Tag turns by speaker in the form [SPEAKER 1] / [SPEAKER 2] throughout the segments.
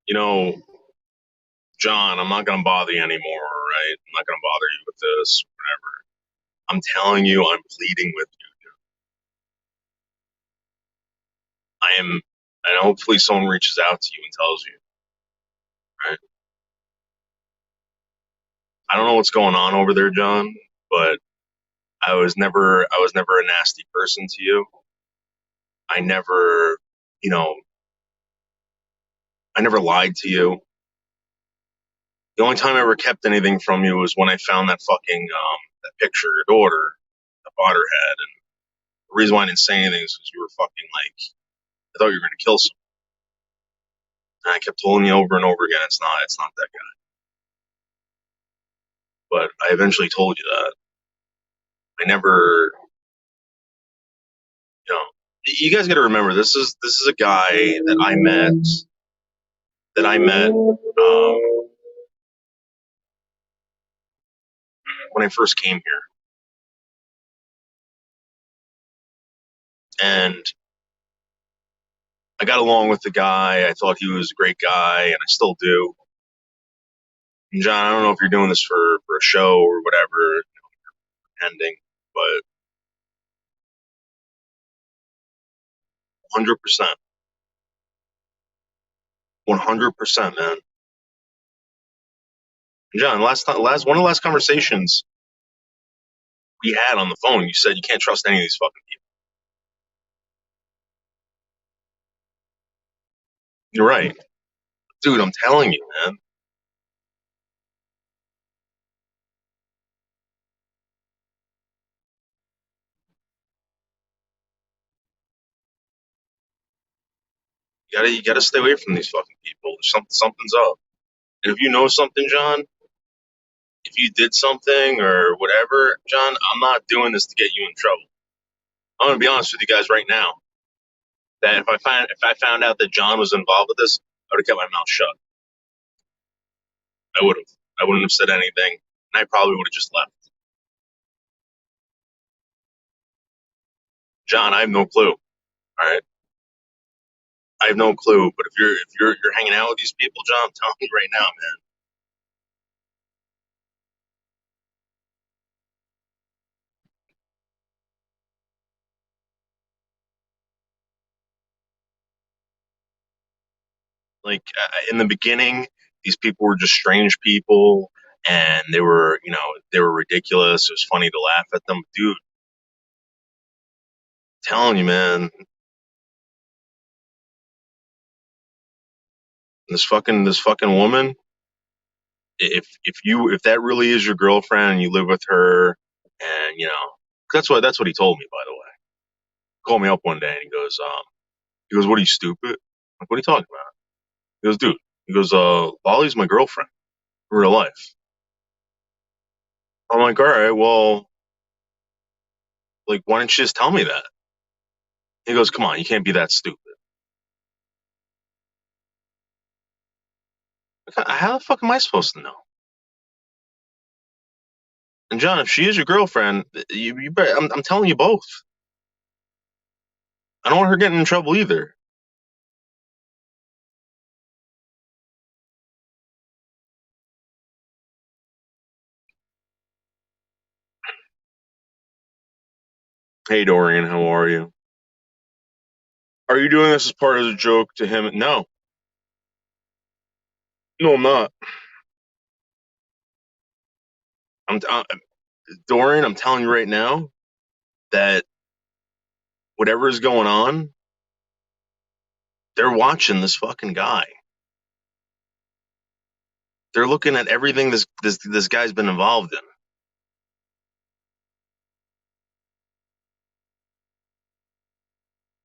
[SPEAKER 1] You know, John, I'm not going to bother you anymore, all right? I'm not going to bother you with this, whatever. I'm telling you, I'm pleading with you. I am, and hopefully someone reaches out to you and tells you, right? I don't know what's going on over there, John, but I was never a nasty person to you. I never, you know, I never lied to you. The only time I ever kept anything from you was when I found that fucking, that picture of your daughter, the daughter had. And the reason why I didn't say anything is because you were fucking like, I thought you were going to kill someone. And I kept telling you over and over again, it's not that guy. But I eventually told you that. I never, you know, you guys got to remember this is a guy that I met when I first came here, and I got along with the guy. I thought he was a great guy, and I still do. And John, I don't know if you're doing this for a show or whatever, ending, but 100%, 100%, man. And John, last one of the last conversations we had on the phone, you said you can't trust any of these fucking people. You're right, dude. I'm telling you, man. You gotta stay away from these fucking people. Something's up. And if you know something, John, if you did something or whatever, John, I'm not doing this to get you in trouble. I'm gonna be honest with you guys right now. That if I found out that John was involved with this, I would have kept my mouth shut. I would have. I wouldn't have said anything, and I probably would have just left. John, I have no clue. All right, I have no clue. But if you're hanging out with these people, John, I'm telling you right now, man. Like in the beginning, these people were just strange people, and they were ridiculous. It was funny to laugh at them, dude. I'm telling you, man, this fucking woman. If that really is your girlfriend and you live with her, and that's what he told me, by the way. He called me up one day and he goes, "What are you, stupid? Like, what are you talking about?" He goes, "Dude," he goes, "Lolly's my girlfriend in real life." I'm like, "All right, well, like, why didn't you just tell me that?" He goes, "Come on, you can't be that stupid." Like, how the fuck am I supposed to know? And John, if she is your girlfriend, you better, I'm telling you both. I don't want her getting in trouble either. Hey, Dorian, how are you? Are you doing this as part of the joke to him? No, no, I'm not. I'm Dorian. I'm telling you right now that whatever is going on, they're watching this fucking guy. They're looking at everything this guy's been involved in.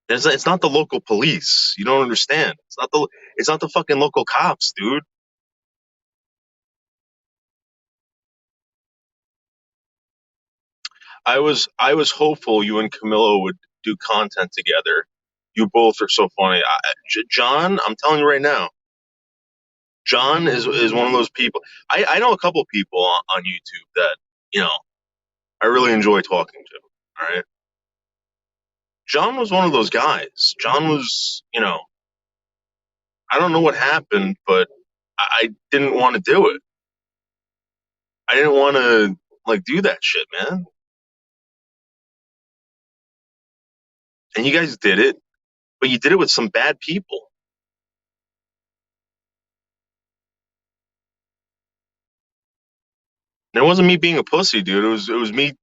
[SPEAKER 1] It's not the local police. You don't understand. It's not the fucking local cops, dude. I was hopeful you and Camilo would do content together. You both are so funny. John, I'm telling you right now, John is one of those people. I know a couple people on YouTube that you know I really enjoy talking to. All right, John was one of those guys. John was, I don't know what happened, but I didn't want to do it. I didn't want to like do that shit, man. And you guys did it, but you did it with some bad people. And it wasn't me being a pussy, dude. It was me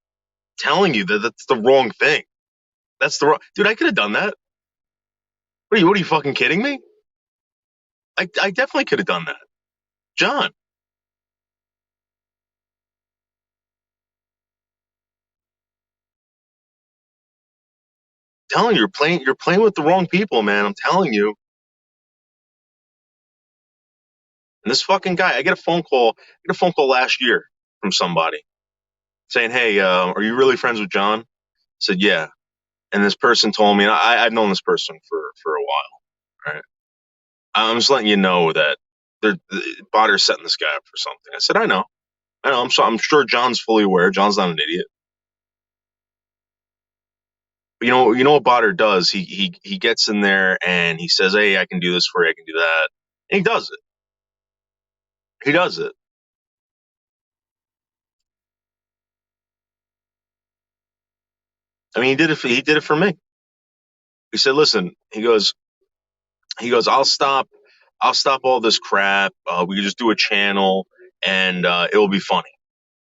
[SPEAKER 1] telling you that that's the wrong thing. That's the wrong dude. I could have done that. What are you fucking kidding me? I definitely could have done that, John. Telling you, you're playing with the wrong people, man. I'm telling you. And this fucking guy, I get a phone call last year from somebody saying, "Hey, are you really friends with John?" I said, "Yeah." And this person told me, and I've known this person for a while. Right? I'm just letting you know that Potter's setting this guy up for something. I said, I know. I'm sure John's fully aware. John's not an idiot. But you know what Botter does? He gets in there and he says, "Hey, I can do this for you. I can do that," and he does it. He does it. I mean, he did it for me. He said, "Listen," he goes, I'll stop all this crap. We can just do a channel, and it will be funny.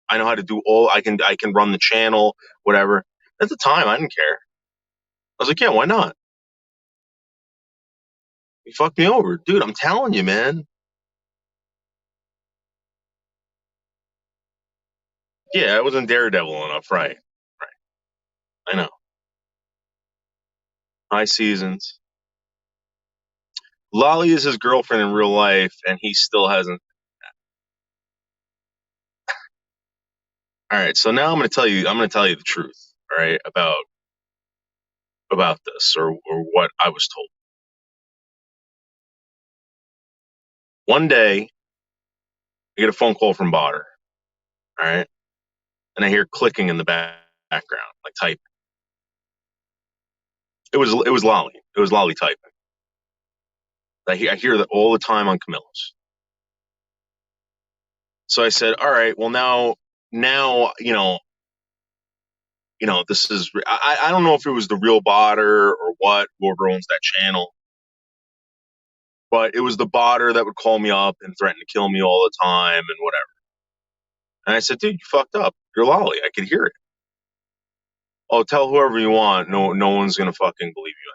[SPEAKER 1] I know how to do all. I can run the channel, whatever. At the time, I didn't care. I was like, yeah, why not? He fucked me over, dude. I'm telling you, man. Yeah, I wasn't Daredevil enough, right? Right. I know. High seasons. Lolly is his girlfriend in real life, and he still hasn't. All right, so now I'm going to tell you. I'm going to tell you the truth. All right, about this or what I was told. One day, I get a phone call from Botter. All right, and I hear clicking in the background, like typing. It was Lolly. It was Lolly typing. I hear that all the time on Camillus. So I said, all right, well now this is. I don't know if it was the real Botter or what, whoever owns that channel, but it was the Botter that would call me up and threaten to kill me all the time and whatever. And I said, dude, you fucked up. You're Lolly. I could hear it. Oh, tell whoever you want. No one's gonna fucking believe you.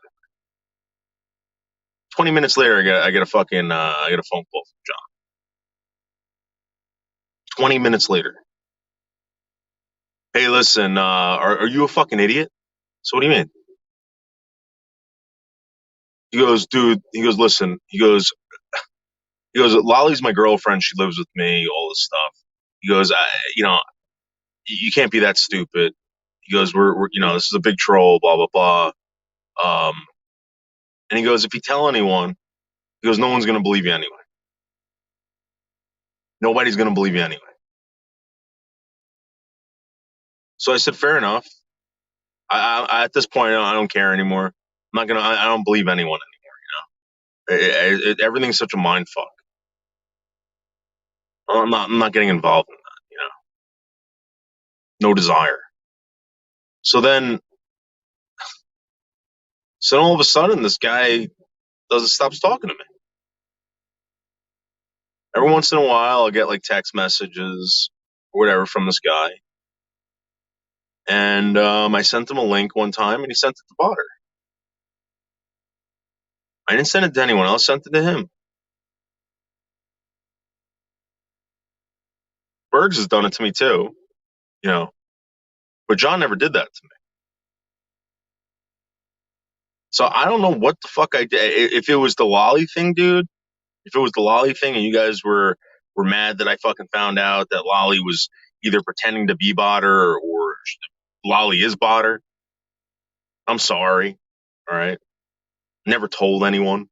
[SPEAKER 1] 20 minutes later, I get a phone call from John. 20 minutes later, hey, listen, are you a fucking idiot? So what do you mean? He goes, dude. He goes, listen. He goes, Lolly's my girlfriend. She lives with me. All this stuff. He goes, you know, you can't be that stupid. He goes, this is a big troll. Blah blah blah. Um, and he goes, if you tell anyone, he goes, no one's gonna believe you anyway. Nobody's gonna believe you anyway. So I said, fair enough. At this point, I don't care anymore. I'm not gonna. I don't believe anyone anymore. Everything's such a mind fuck. I'm not getting involved in that. No desire. So then, so all of a sudden, this guy doesn't stops talking to me. Every once in a while, I'll get like text messages or whatever from this guy, and I sent him a link one time, and he sent it to Botter. I didn't send it to anyone else. Sent it to him. Bergs has done it to me too, you know, but John never did that to me. So I don't know what the fuck I did. If it was the Lolly thing, dude, if it was the Lolly thing and you guys were mad that I fucking found out that Lolly was either pretending to be Botter or Lolly is Botter, I'm sorry. All right. Never told anyone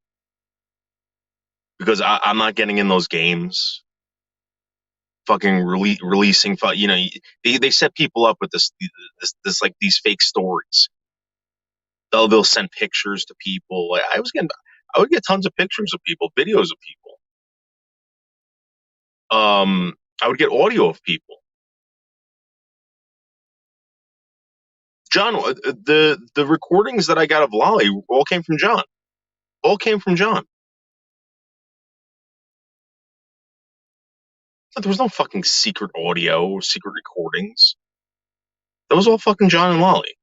[SPEAKER 1] because I'm not getting in those games. Fucking releasing, they set people up with this like these fake stories. They'll send pictures to people. Like, I was getting I would get tons of pictures of people, videos of people. I would get audio of people. John, the recordings that I got of Lolly all came from John. All came from John. There was no fucking secret audio or secret recordings. That was all fucking John and Lolly.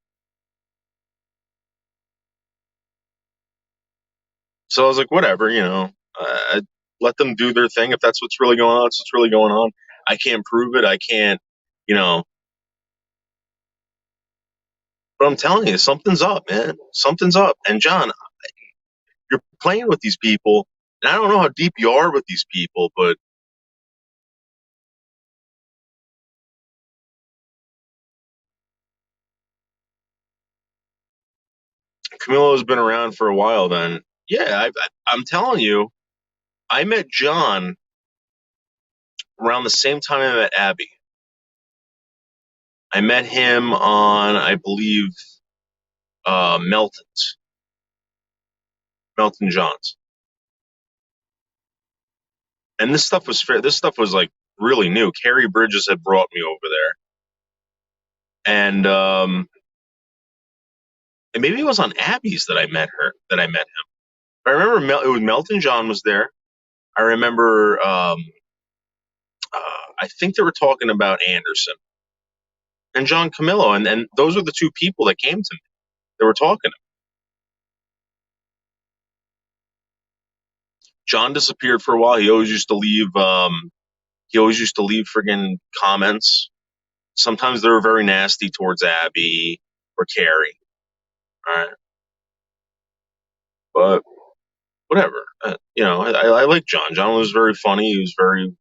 [SPEAKER 1] So I was like, whatever, let them do their thing. If that's what's really going on, that's what's really going on. I can't prove it. I can't, you know. But I'm telling you, something's up, man. Something's up. And John, you're playing with these people, and I don't know how deep you are with these people, but Camilo's been around for a while. Then, yeah, I'm telling you, I met John around the same time I met Abby. I met him on, I believe, Melton Johns, and this stuff was fair. This stuff was like really new. Carrie Bridges had brought me over there, and maybe it was on Abby's that I met her. That I met him. But I remember it was Melton John was there. I remember. I think they were talking about Anderson and John Camillo, and those were the two people that came to me. They were talking. John disappeared for a while. He always used to leave. He always used to leave friggin' comments. Sometimes they were very nasty towards Abby or Carrie. All right, but whatever. I like John. John was very funny. He was very,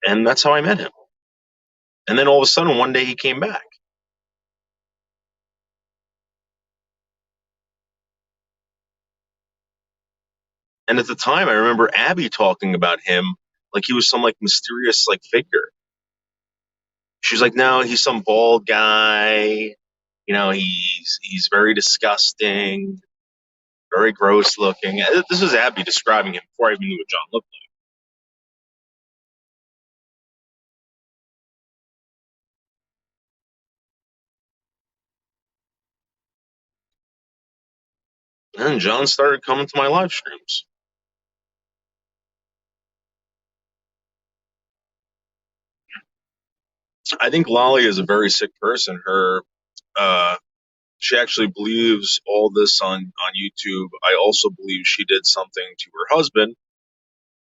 [SPEAKER 1] and that's how I met him. And then all of a sudden, one day he came back. And at the time, I remember Abby talking about him like he was some like mysterious like figure. She's like, no, he's some bald guy. He's very disgusting, very gross looking. This is Abby describing him before I even knew what John looked like. And John started coming to my live streams. I think Lolly is a very sick person. Uh, she actually believes all this on YouTube. I also believe she did something to her husband.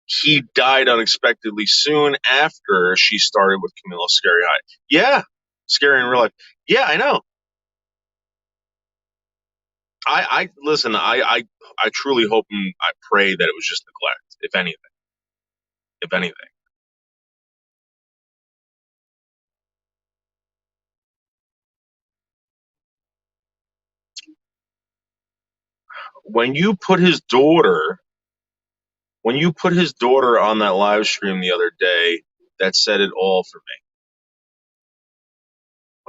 [SPEAKER 1] He died unexpectedly soon after she started with Camilla Scary High. Yeah, scary in real life. Yeah, I know. I listen. I truly hope and I pray that it was just neglect, if anything. If anything, when you put his daughter, when you put his daughter on that live stream the other day, that said it all for me.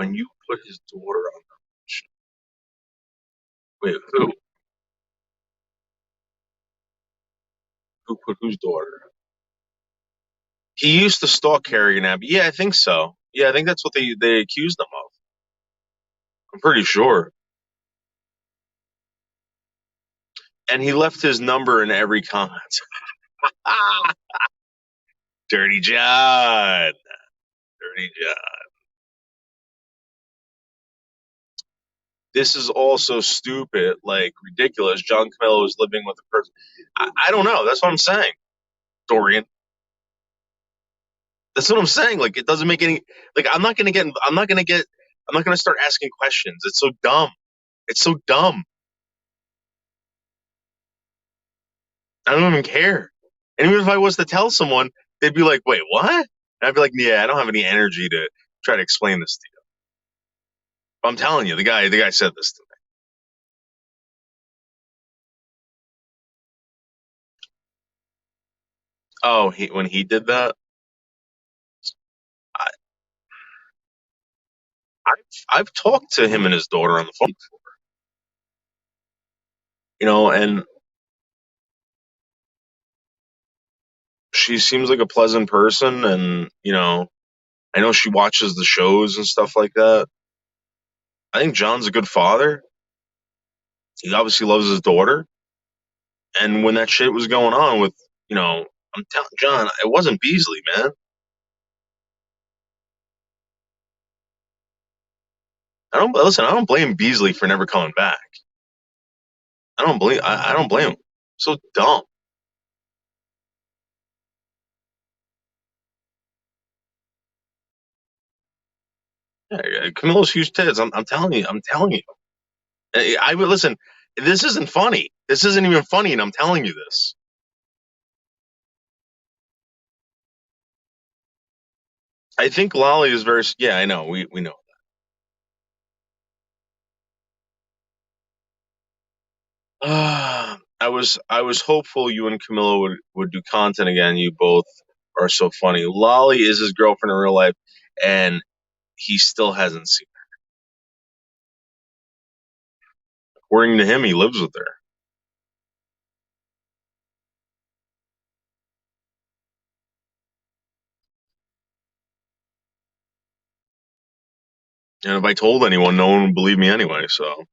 [SPEAKER 1] When you put his daughter on, wait, who put whose daughter? He used to stalk Carrie and Abby. Yeah, I think so. Yeah, I think that's what they accused him of. I'm pretty sure. And he left his number in every comment. Ah, Dirty John. Dirty John. This is also stupid, like ridiculous. John Camillo is living with a person. I don't know. That's what I'm saying, Dorian. That's what I'm saying. Like it doesn't make any. Like I'm not gonna get. I'm not gonna get. I'm not gonna start asking questions. It's so dumb. It's so dumb. I don't even care. And even if I was to tell someone, they'd be like, "Wait, what?" And I'd be like, "Yeah, I don't have any energy to try to explain this to you." But I'm telling you, the guy said this to me. Oh, when he did that, I, I've talked to him and his daughter on the phone. And she seems like a pleasant person, and I know she watches the shows and stuff like that. I think John's a good father. He obviously loves his daughter. And when that shit was going on with, I'm telling John, it wasn't Beasley, man. I don't blame Beasley for never coming back. I don't blame him. So dumb. Yeah, Camilo's huge tits. I'm telling you. I'm telling you. I would listen. This isn't funny. This isn't even funny, and I'm telling you this. I think Lolly is very. Yeah, I know. We know. I was hopeful you and Camilla would do content again. You both are so funny. Lolly is his girlfriend in real life, and he still hasn't seen her. According to him, he lives with her. And if I told anyone, no one would believe me anyway. So,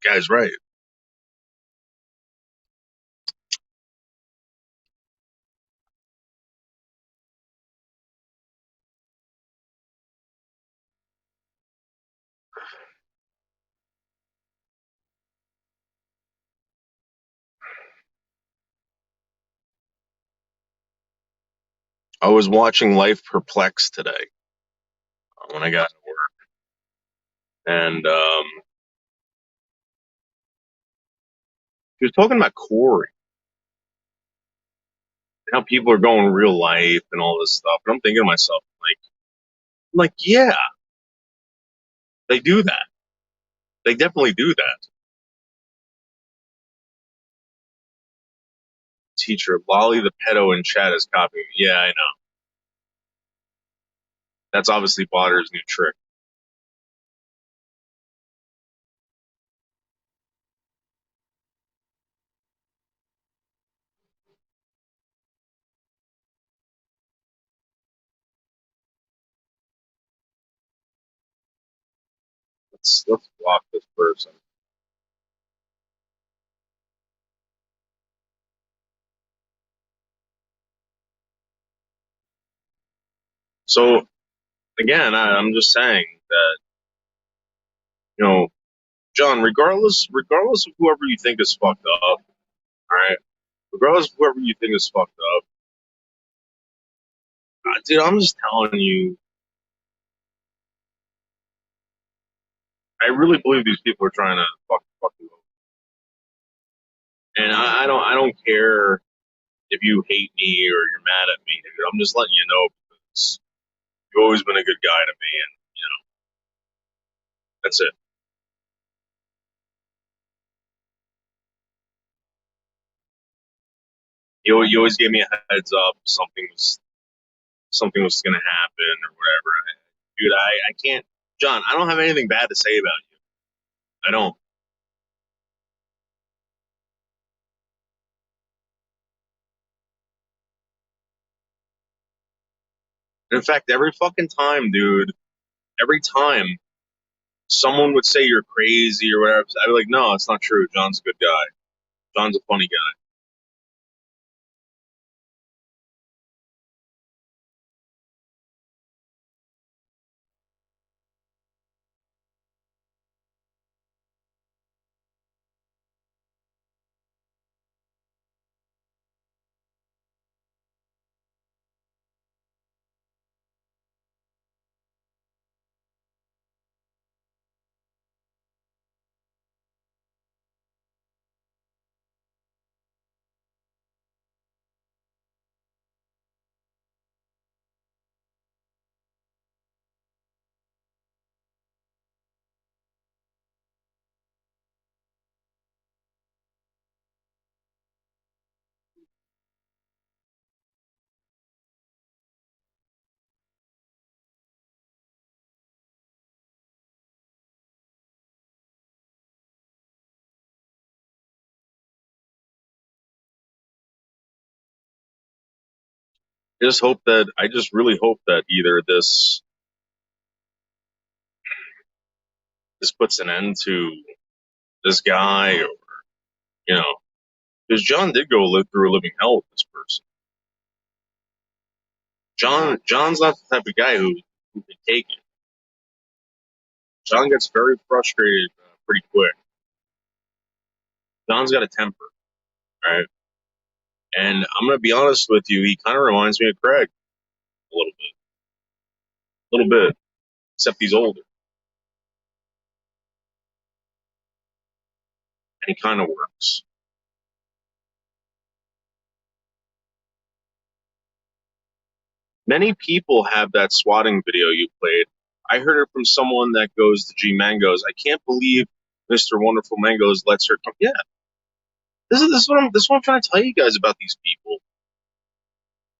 [SPEAKER 1] guy's right. I was watching Life Perplexed today when I got to work, and he was talking about Corey, how people are going real life and all this stuff. And I'm thinking to myself, yeah, they do that. They definitely do that. Teacher, Lolly the pedo in chat is copying. Yeah, I know. That's obviously Potter's new trick. Let's block this person. So again, I'm just saying that you know, John, regardless of whoever you think is fucked up, all right, regardless of whoever you think is fucked up, dude, I'm just telling you, I really believe these people are trying to fuck you over. And I don't care if you hate me or you're mad at me, dude. I'm just letting you know because you've always been a good guy to me, and that's it. You always gave me a heads up something was going to happen or whatever. Dude, I can't, John. I don't have anything bad to say about you. I don't. In fact, every fucking time, dude, every time someone would say you're crazy or whatever, I'd be like, no, it's not true. John's a good guy. John's a funny guy. I just really hope that either this puts an end to this guy, or you know, because John did go live through a living hell with this person. John's not the type of guy who can take it. John gets very frustrated pretty quick. John's got a temper, right? And I'm gonna be honest with you, he kind of reminds me of Craig a little bit, except he's older and he kind of works. Many people have that swatting video you played. I heard it from someone that goes to G Mangoes. I can't believe Mr. Wonderful Mangoes lets her come. Yeah, this is what I'm trying to tell you guys about these people.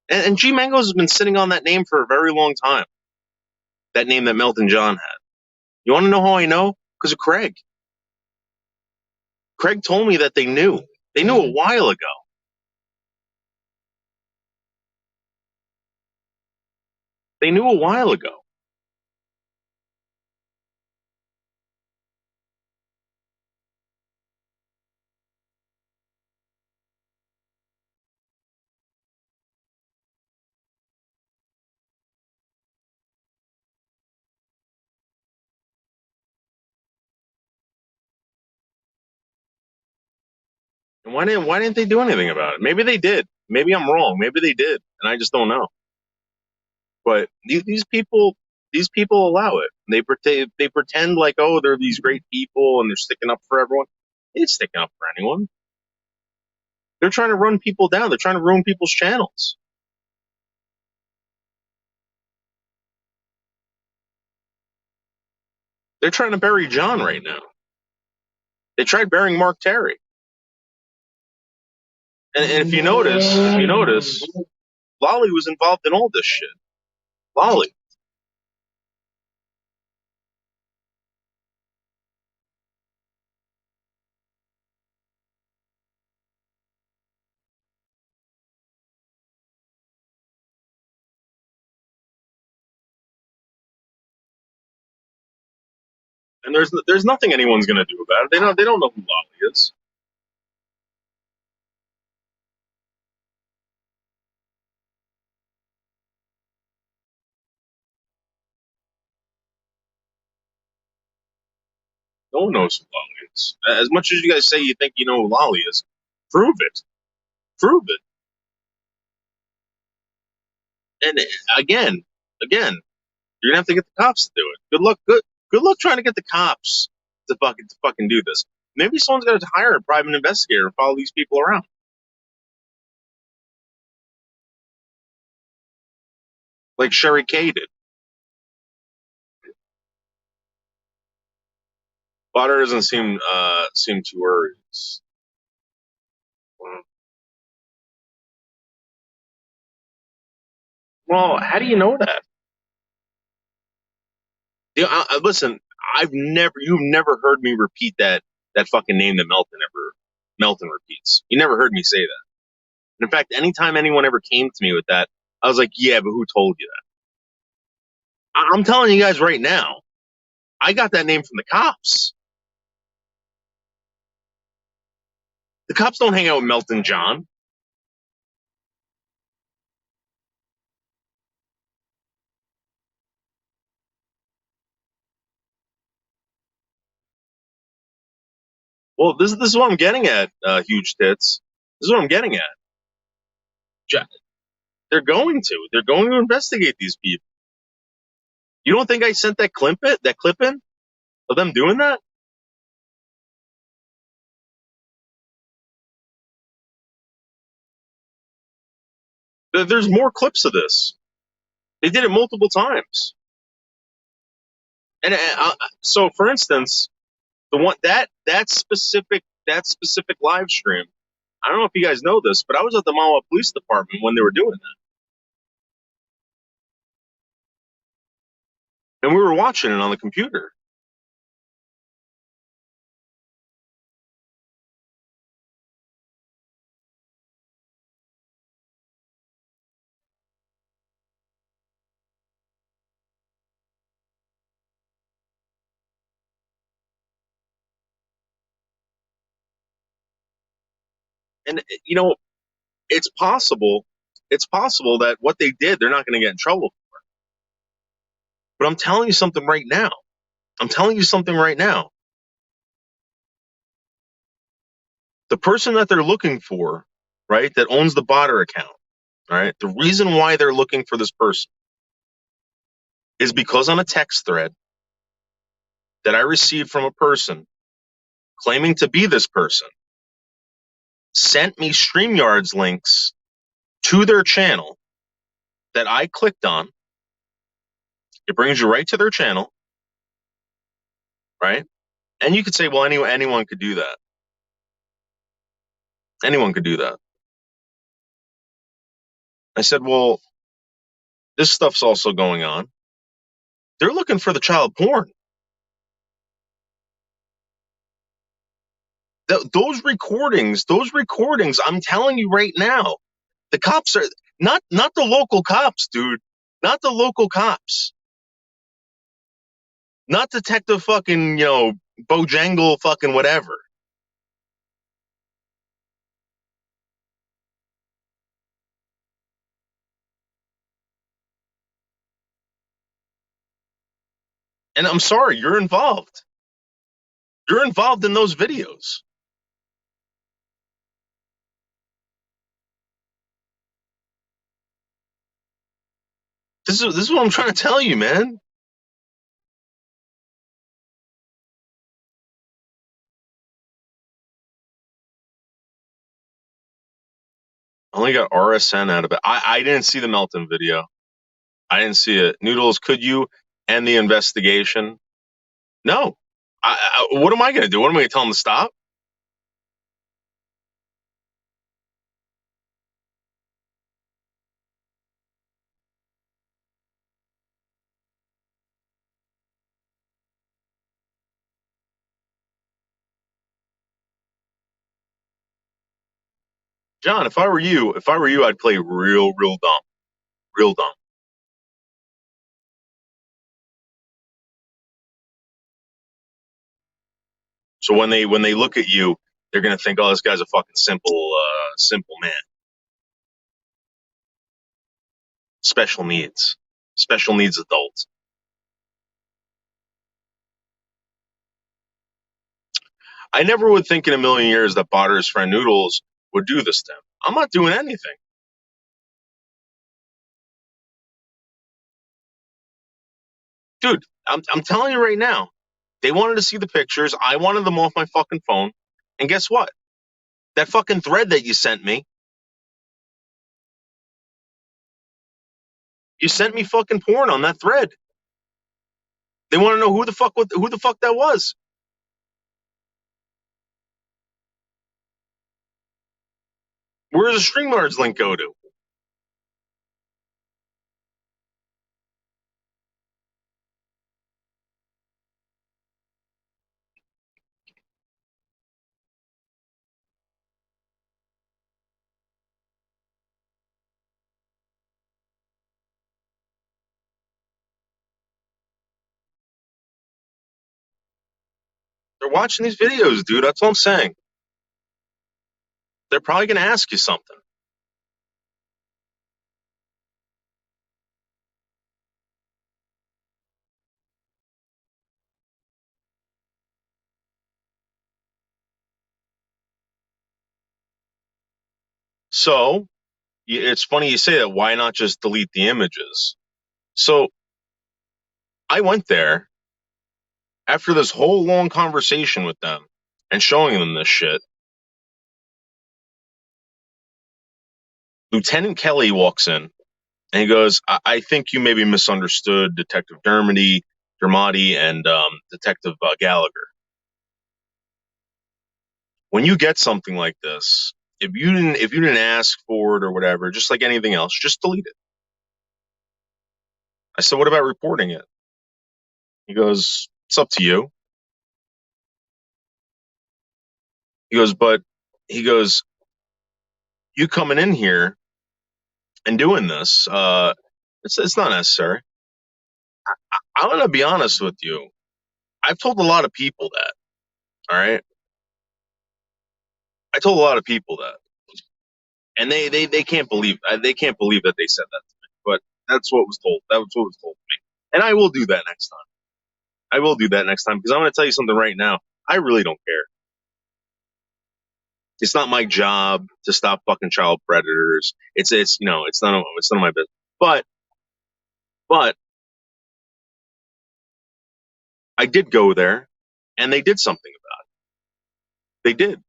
[SPEAKER 1] And G Mangoes has been sitting on that name for a very long time. That name that Melton John had. You want to know how I know? Because of Craig. Craig told me that they knew. They knew a while ago. They knew a while ago. And why didn't they do anything about it? Maybe they did. Maybe I'm wrong. Maybe they did, and I just don't know. But these people allow it. They pretend like, oh, they're these great people and they're sticking up for everyone. They ain't sticking up for anyone. They're trying to run people down. They're trying to ruin people's channels. They're trying to bury John right now. They tried burying Mark Terry. And if you notice, Lolly was involved in all this shit. Lolly. And there's nothing anyone's gonna do about it. They don't know who Lolly is. No one knows who Lolly is. As much as you guys say you think you know who Lolly is, prove it. Prove it. And again, you're gonna have to get the cops to do it. Good luck trying to get the cops to fucking do this. Maybe someone's got to hire a private investigator and follow these people around, like Sherry Kay did. Butter doesn't seem too worried. Well, how do you know that? Listen, you've never heard me repeat that fucking name that Melton repeats. You never heard me say that. In fact, anytime anyone ever came to me with that, I was like, yeah, but who told you that? I'm telling you guys right now, I got that name from the cops. The cops don't hang out with Melton John. Well, this is what I'm getting at, huge tits. This is what I'm getting at. They're going to. They're going to investigate these people. You don't think I sent that clip in of them doing that? There's more clips of this. They did it multiple times. And so, for instance, the one that specific live stream. I don't know if you guys know this, but I was at the Mahwah Police Department when they were doing that, and we were watching it on the computer. And you know, it's possible. It's possible that what they did, they're not going to get in trouble. But I'm telling you something right now. I'm telling you something right now. The person that they're looking for, right, that owns the Botter account, all right, the reason why they're looking for this person is because on a text thread that I received from a person claiming to be this person sent me StreamYard's links to their channel that I clicked on. It brings you right to their channel, right? And you could say, well, anyone could do that. Anyone could do that. I said, well, this stuff's also going on. They're looking for the child porn. Those recordings, I'm telling you right now, the cops are not the local cops, dude. Not the local cops. Not Detective fucking, Bojangle fucking whatever. And I'm sorry, you're involved. You're involved in those videos. This is what I'm trying to tell you, man. I only got RSN out of it. I didn't see the Melton video. I didn't see it. Noodles, could you end the investigation? No. What am I going to do? What am I going to tell him to stop? John, if I were you, I'd play real dumb. Real dumb. So when they look at you, they're going to think, oh, this guy's a fucking simple man. Special needs adult. I never would think in a million years that Botter's friend Noodles would do this to him. I'm not doing anything. Dude, I'm telling you right now, they wanted to see the pictures. I wanted them off my fucking phone. And guess what? That fucking thread that you sent me, you sent me fucking porn on that thread. They want to know who the fuck that was. Where does the StreamYards link go to? They're watching these videos, dude. That's all I'm saying. They're probably going to ask you something. So it's funny you say that. Why not just delete the images? So I went there after this whole long conversation with them and showing them this shit. Lieutenant Kelly walks in and he goes, I think you maybe misunderstood Detective Dermody, and Detective Gallagher. When you get something like this, if you didn't ask for it or whatever, just like anything else, just delete it. I said, what about reporting it? He goes, it's up to you. He goes, but he goes, you coming in here and doing this, it's not necessary. I'm gonna be honest with you. I've told a lot of people that. All right, I told a lot of people that. And they can't believe that they said that to me. But that's what was told. That was what was told to me. And I will do that next time. I will do that next time because I'm going to tell you something right now. I really don't care. It's not my job to stop fucking child predators. It's it's none of my business. But but I did go there, and they did something about it. They did.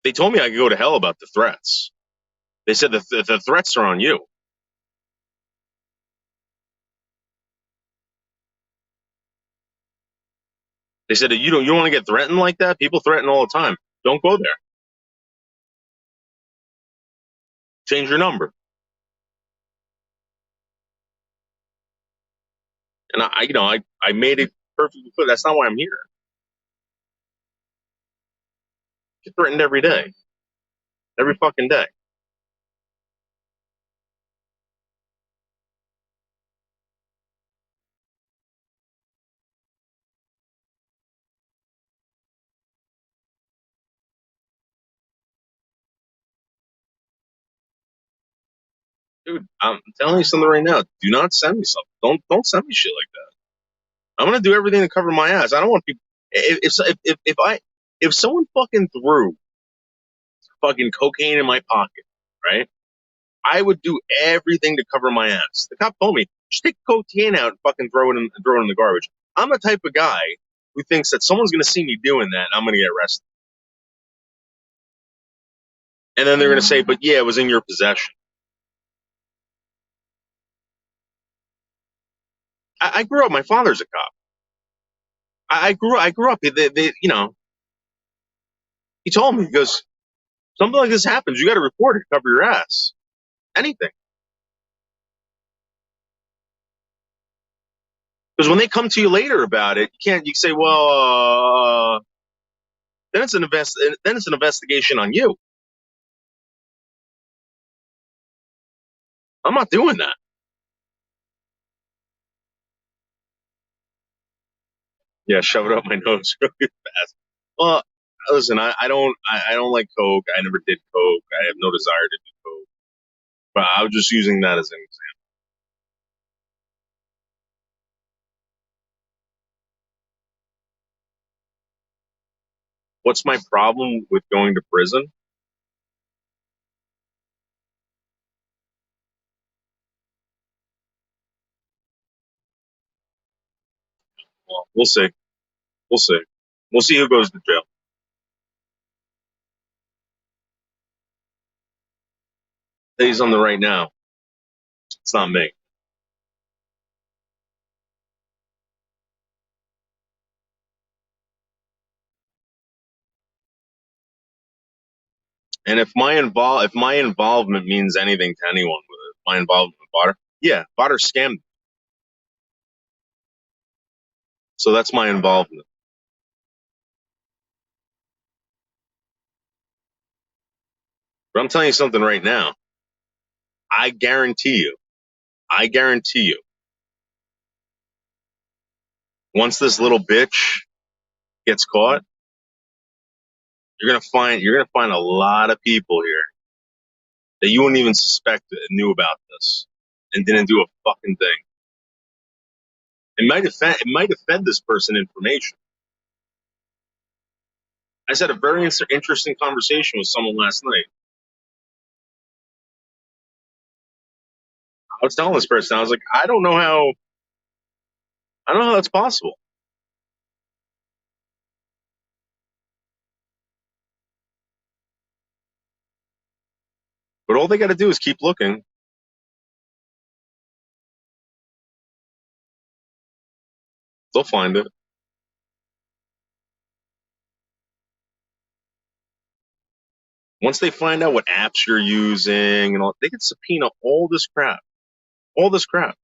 [SPEAKER 1] They told me I could go to hell about the threats. They said the threats are on you. They said that you don't want to get threatened like that. People threaten all the time. Don't go there. Change your number. And I made it perfectly clear. That's not why I'm here. Get threatened every day, every fucking day. Dude, I'm telling you something right now. Do not send me something. Don't send me shit like that. I'm gonna do everything to cover my ass. I don't want people. If someone fucking threw fucking cocaine in my pocket, right? I would do everything to cover my ass. The cop told me, just take cocaine out and fucking throw it in the garbage. I'm the type of guy who thinks that someone's gonna see me doing that and I'm gonna get arrested. And then they're gonna say, but yeah, it was in your possession. I grew up. My father's a cop. I grew up. He told me, he goes, something like this happens, you got to report it, cover your ass. Anything. Because when they come to you later about it, you say, well, then it's an investigation on you. I'm not doing that. Yeah, shove it up my nose really fast. Well, listen, I don't like coke. I never did coke. I have no desire to do coke. But I was just using that as an example. What's my problem with going to prison? Well, we'll see. We'll see. We'll see who goes to jail. He's on the right now. It's not me. And if my involvement means anything to anyone with it, my involvement with Botter, yeah, Botter scammed me. So that's my involvement. But I'm telling you something right now. I guarantee you, I guarantee you, once this little bitch gets caught, you're gonna find a lot of people here that you wouldn't even suspect that knew about this and didn't do a fucking thing. It might have fed this person information. I just had a very interesting conversation with someone last night. I was telling this person, I was like, I don't know how that's possible. But all they got to do is keep looking. They'll find it. Once they find out what apps you're using and all, they can subpoena all this crap. All this crap.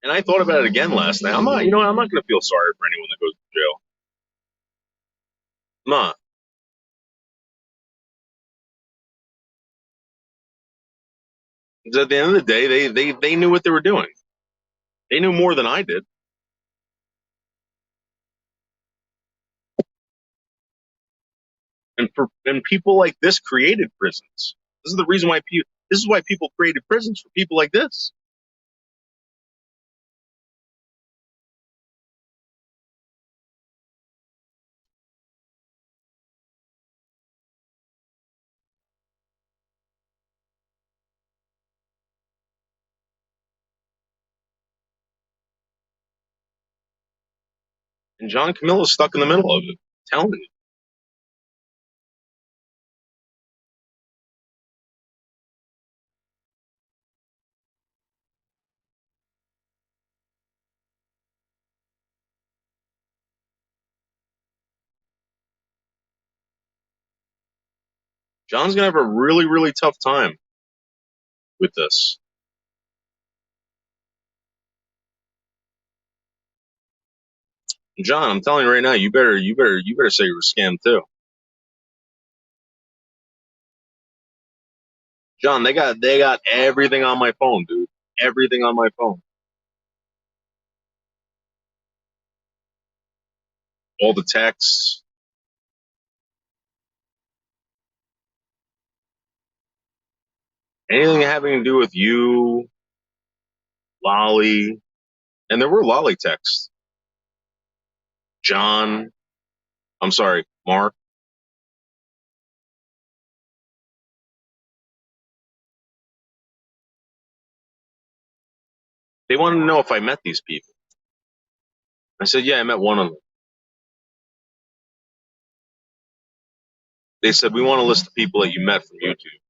[SPEAKER 1] And I thought about it again last night. I'm not going to feel sorry for anyone that goes to jail. not. Because at the end of the day, they knew what they were doing. They knew more than I did. And people like this created prisons. This is the reason why people. This is why people created prisons for people like this. And John Camilla's stuck in the middle of it. I'm telling you. John's gonna have a really, really tough time with this. John, I'm telling you right now, you better say you were scammed too. John, they got everything on my phone, dude. Everything on my phone. All the texts, anything having to do with you, Lolly, and there were Lolly texts. John, I'm sorry, Mark. They wanted to know if I met these people. I said, yeah, I met one of them. They said, we want to list the people that you met from YouTube.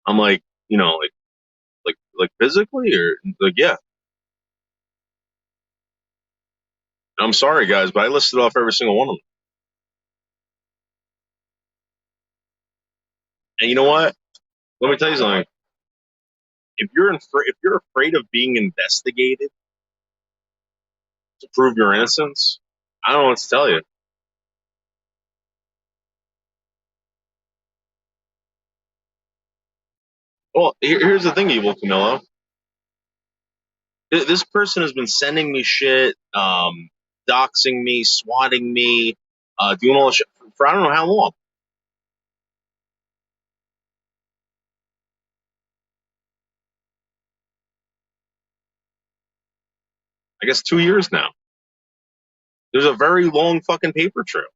[SPEAKER 1] I'm like, like physically or like, yeah. I'm sorry, guys, but I listed off every single one of them. And you know what? Let me tell you something. If you're afraid of being investigated to prove your innocence, I don't know what to tell you. Well, here's the thing, Evil Camillo. This person has been sending me shit, doxing me, swatting me, doing all this shit for I don't know how long. I guess 2 years now. There's a very long fucking paper trail.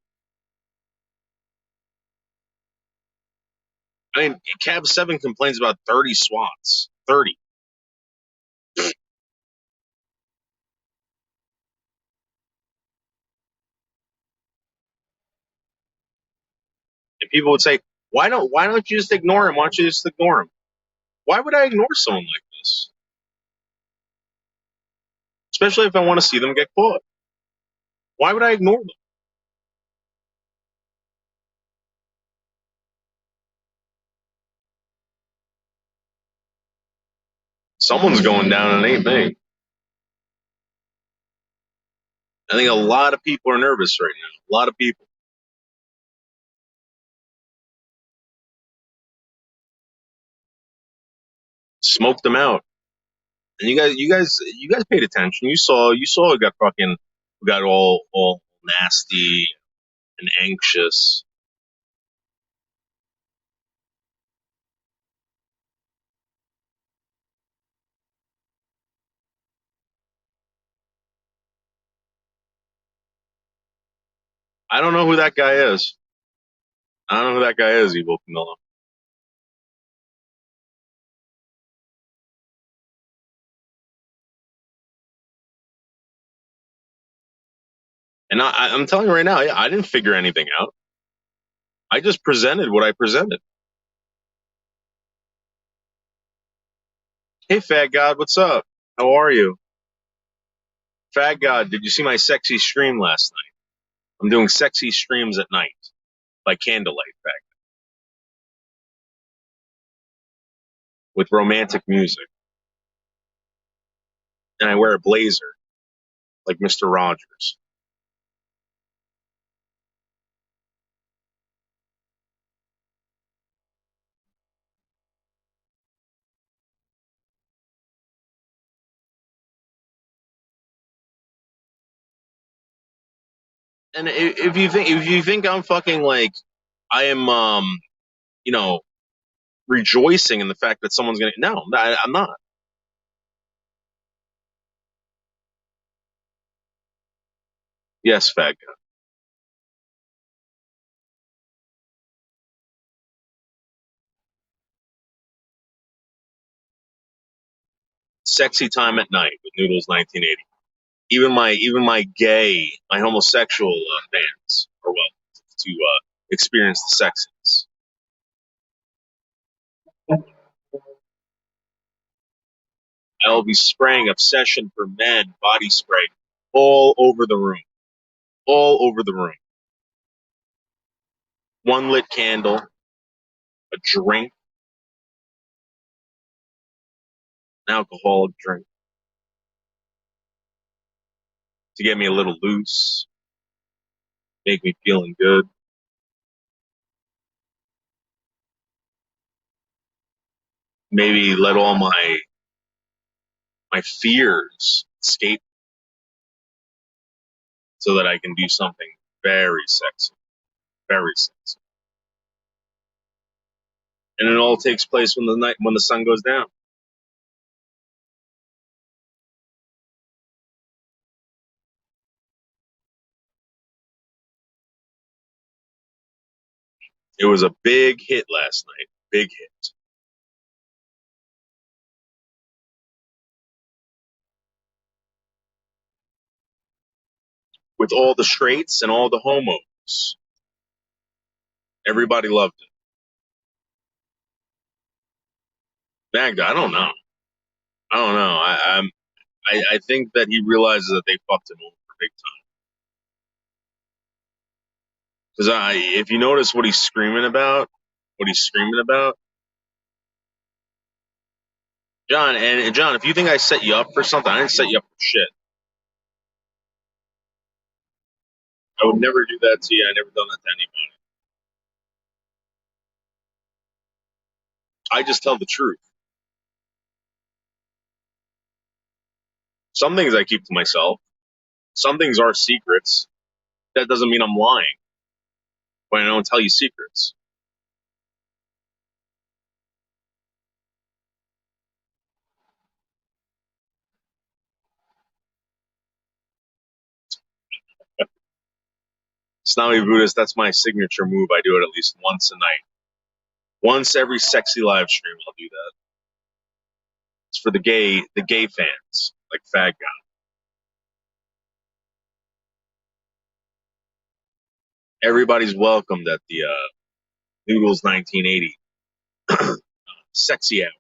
[SPEAKER 1] I mean, Cab 7 complains about 30 swats. 30. And people would say, why don't you just ignore him? Why don't you just ignore him? Why would I ignore someone like this? Especially if I want to see them get caught. Why would I ignore them? Someone's going down and it ain't me. I think a lot of people are nervous right now. A lot of people. Smoked them out. And you guys paid attention. You saw it got all nasty and anxious. I don't know who that guy is. I don't know who that guy is, Evil Camilla. And I'm telling you right now, I didn't figure anything out. I just presented what I presented. Hey, Fat God, what's up? How are you? Fat God, did you see my sexy stream last night? I'm doing sexy streams at night by candlelight, Fat, with romantic music. And I wear a blazer like Mr. Rogers. And if you think I'm fucking like I am you know rejoicing in the fact that someone's gonna no I'm not. Yes, fag. Sexy time at night with Noodles 1980. My homosexual fans are welcome to experience the sexiness. I'll be spraying Obsession for Men body spray all over the room, all over the room. One lit candle, a drink, an alcoholic drink to get me a little loose, make me feeling good. Maybe let all my fears escape so that I can do something very sexy, very sexy. And it all takes place when the sun goes down. It was a big hit last night. Big hit. With all the straights and all the homos. Everybody loved it. Magda, I don't know. I don't know. I think that he realizes that they fucked him over big time. Because if you notice what he's screaming about, John, if you think I set you up for something, I didn't set you up for shit. I would never do that to you. I never done that to anybody. I just tell the truth. Some things I keep to myself. Some things are secrets. That doesn't mean I'm lying when I don't tell you secrets. Snawi Buddhist, that's my signature move. I do it at least once a night. Once every sexy live stream, I'll do that. It's for the gay fans, like Fag Guy. Everybody's welcomed at the Noodles 1980 sexy hour,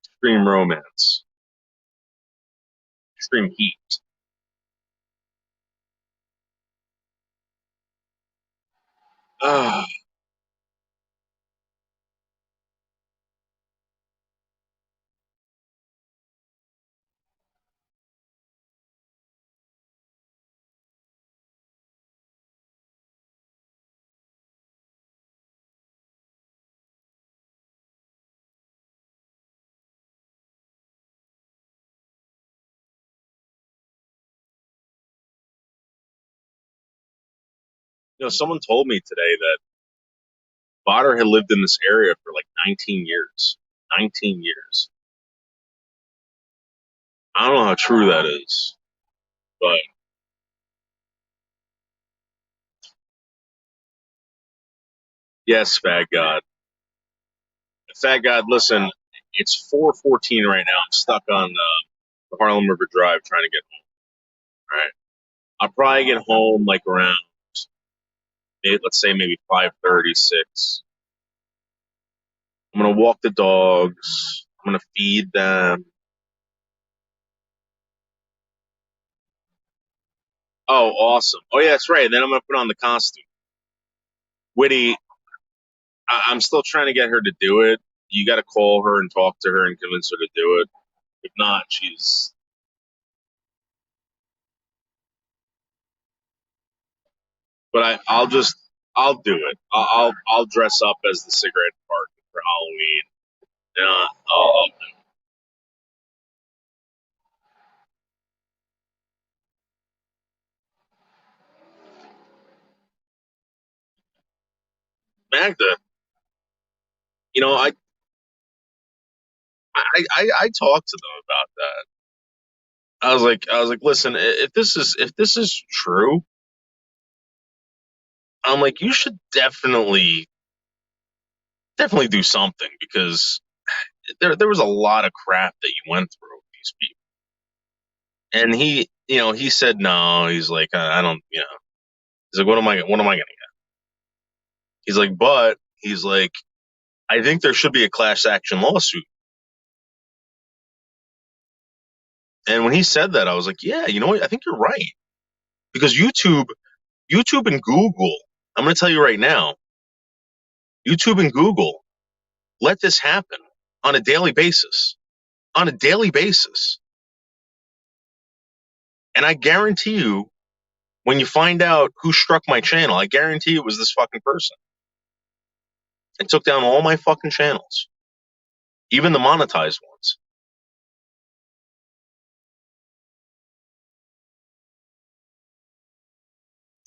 [SPEAKER 1] extreme romance, extreme heat. Ah, someone told me today that Botter had lived in this area for like 19 years. 19 years. I don't know how true that is, but yes, Fat God. Fat God, listen, it's 4:14 right now. I'm stuck on the Harlem River Drive trying to get home. All right, I'll probably get home like around, let's say maybe 5:36. I'm gonna walk the dogs. I'm gonna feed them. Oh, awesome. Oh yeah, that's right. And then I'm gonna put on the costume. Witty, I'm still trying to get her to do it. You got to call her and talk to her and convince her to do it. If not, she's. But I'll do it. I'll dress up as the cigarette department for Halloween. Yeah, Magda, you know, I talked to them about that. I was like, listen, if this is true, I'm like, you should definitely do something because there was a lot of crap that you went through with these people. And he said no. He's like, I don't, He's like, what am I gonna get? He's like, but he's like, I think there should be a class action lawsuit. And when he said that, I was like, yeah, you know what? I think you're right because YouTube and Google. I'm gonna tell you right now, YouTube and Google let this happen on a daily basis, on a daily basis. And I guarantee you, when you find out who struck my channel, I guarantee it was this fucking person. And took down all my fucking channels, even the monetized ones.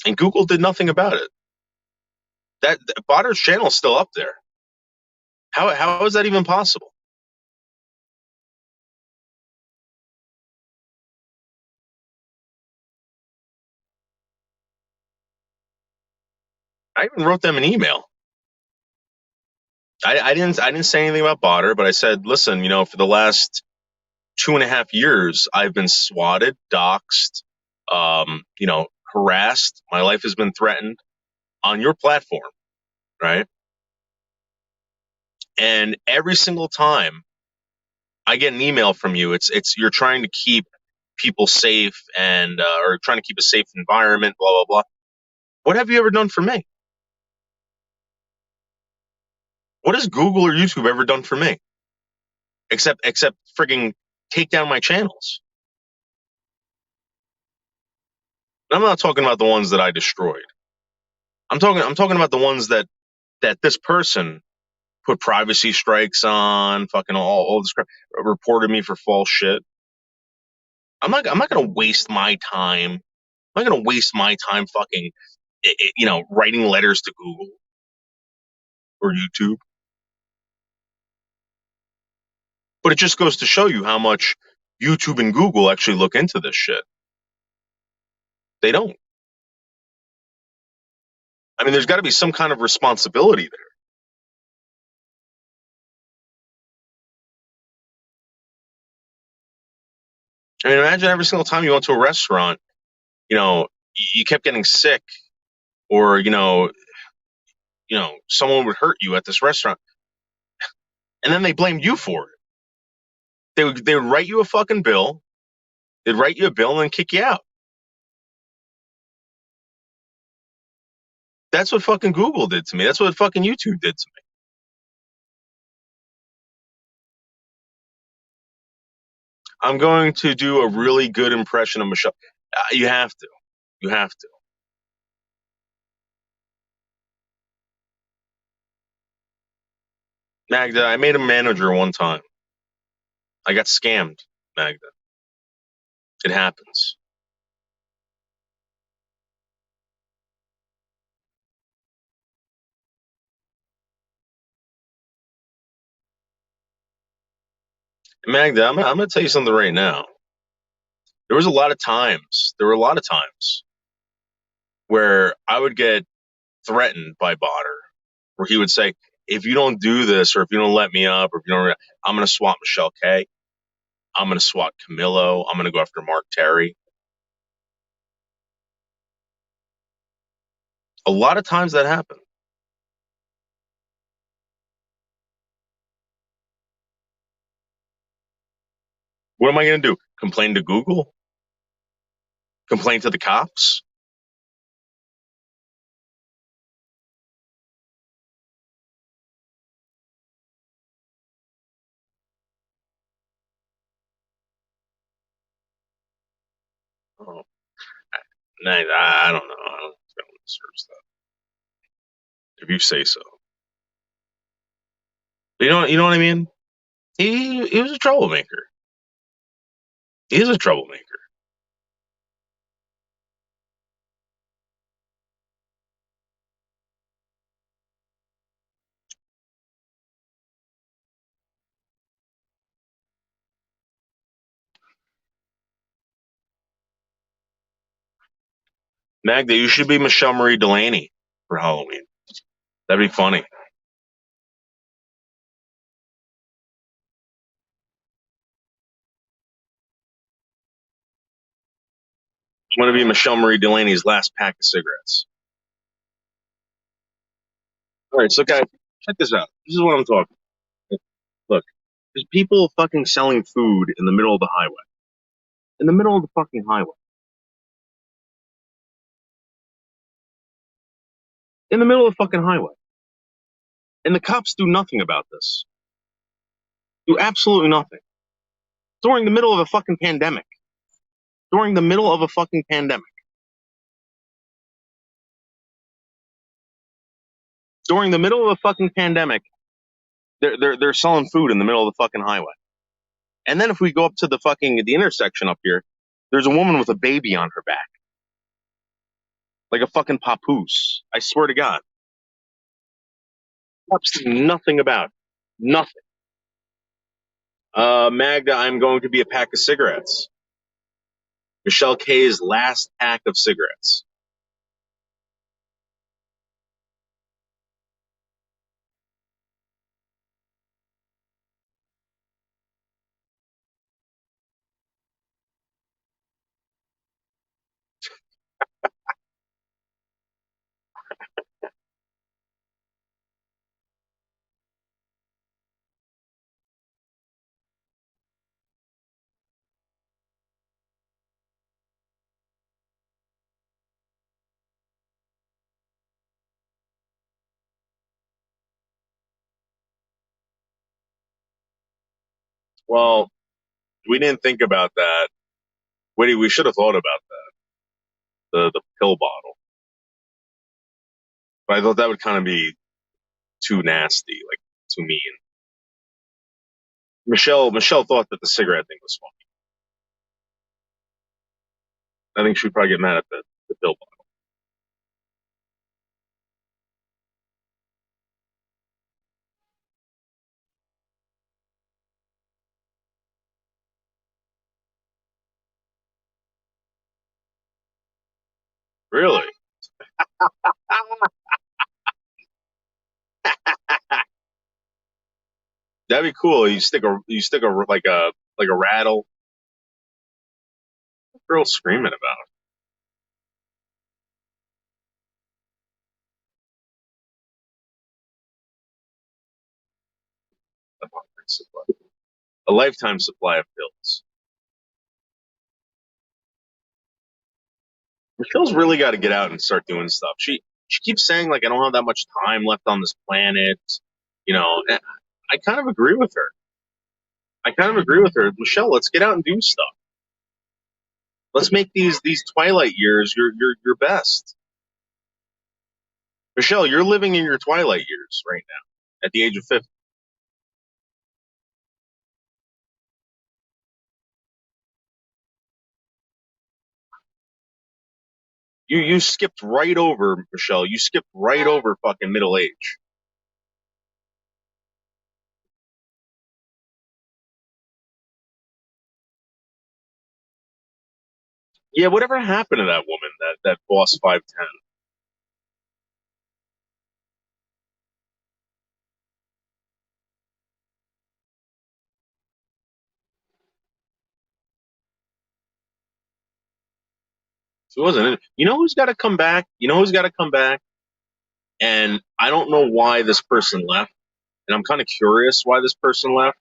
[SPEAKER 1] And Google did nothing about it. That Botter's channel is still up there. How is that even possible? I even wrote them an email. I didn't say anything about Botter, but I said, listen, for the last 2.5 years, I've been swatted, doxxed, harassed. My life has been threatened on your platform, right? And every single time I get an email from you, it's you're trying to keep people safe and or trying to keep a safe environment, blah blah blah. What have you ever done for me? What has Google or YouTube ever done for me? Except frigging take down my channels. And I'm not talking about the ones that I destroyed. I'm talking about the ones that this person put privacy strikes on, fucking all this crap, reported me for false shit. I'm not gonna waste my time. I'm not gonna waste my time fucking writing letters to Google or YouTube. But it just goes to show you how much YouTube and Google actually look into this shit. They don't. I mean, there's got to be some kind of responsibility there. I mean, imagine every single time you went to a restaurant, you kept getting sick, or someone would hurt you at this restaurant, and then they blamed you for it. They would write you a fucking bill. They'd write you a bill and then kick you out. That's what fucking Google did to me. That's what fucking YouTube did to me. I'm going to do a really good impression of Michelle. You have to. You have to. Magda, I made a manager one time. I got scammed, Magda. It happens. Magda, I'm gonna tell you something right now. There were a lot of times where I would get threatened by Botter, where he would say, if you don't do this, or if you don't let me up, or if you don't, I'm going to swat Michelle K. I'm going to swat Camillo. I'm going to go after Mark Terry. A lot of times that happened. What am I going to do? Complain to Google? Complain to the cops? Oh, I don't know. I don't search that. If you say so. You know what I mean? He was a troublemaker. He is a troublemaker. Magda, you should be Michelle Marie Delaney for Halloween. That'd be funny. I'm going to be Michelle Marie Delaney's last pack of cigarettes. All right, so guys, check this out. This is what I'm talking about. Look, there's people fucking selling food in the middle of the highway. In the middle of the fucking highway. In the middle of the fucking highway. And the cops do nothing about this. Do absolutely nothing. During the middle of a fucking pandemic. During the middle of a fucking pandemic. During the middle of a fucking pandemic, they're selling food in the middle of the fucking highway. And then if we go up to the intersection up here, there's a woman with a baby on her back. Like a fucking papoose. I swear to God. Absolutely nothing about it. Nothing. Magda, I'm going to be a pack of cigarettes. Michelle K's last pack of cigarettes. Well, we didn't think about that. Wait, we should have thought about that. The pill bottle. But I thought that would kind of be too nasty, like too mean. Michelle thought that the cigarette thing was funny. I think she'd probably get mad at the pill bottle. Really? That'd be cool. You stick a like a rattle. Girl screaming about it. A lifetime supply of pills. Michelle's really got to get out and start doing stuff. She keeps saying like I don't have that much time left on this planet. You know, and I kind of agree with her. I kind of agree with her. Michelle, let's get out and do stuff. Let's make these twilight years your best. Michelle, you're living in your twilight years right now at the age of 50. You skipped right over Michelle. You skipped right over fucking middle age. Yeah, whatever happened to that woman, that boss 5'10"? She wasn't in it. You know who's got to come back? You know who's got to come back? And I don't know why this person left. And I'm kind of curious why this person left.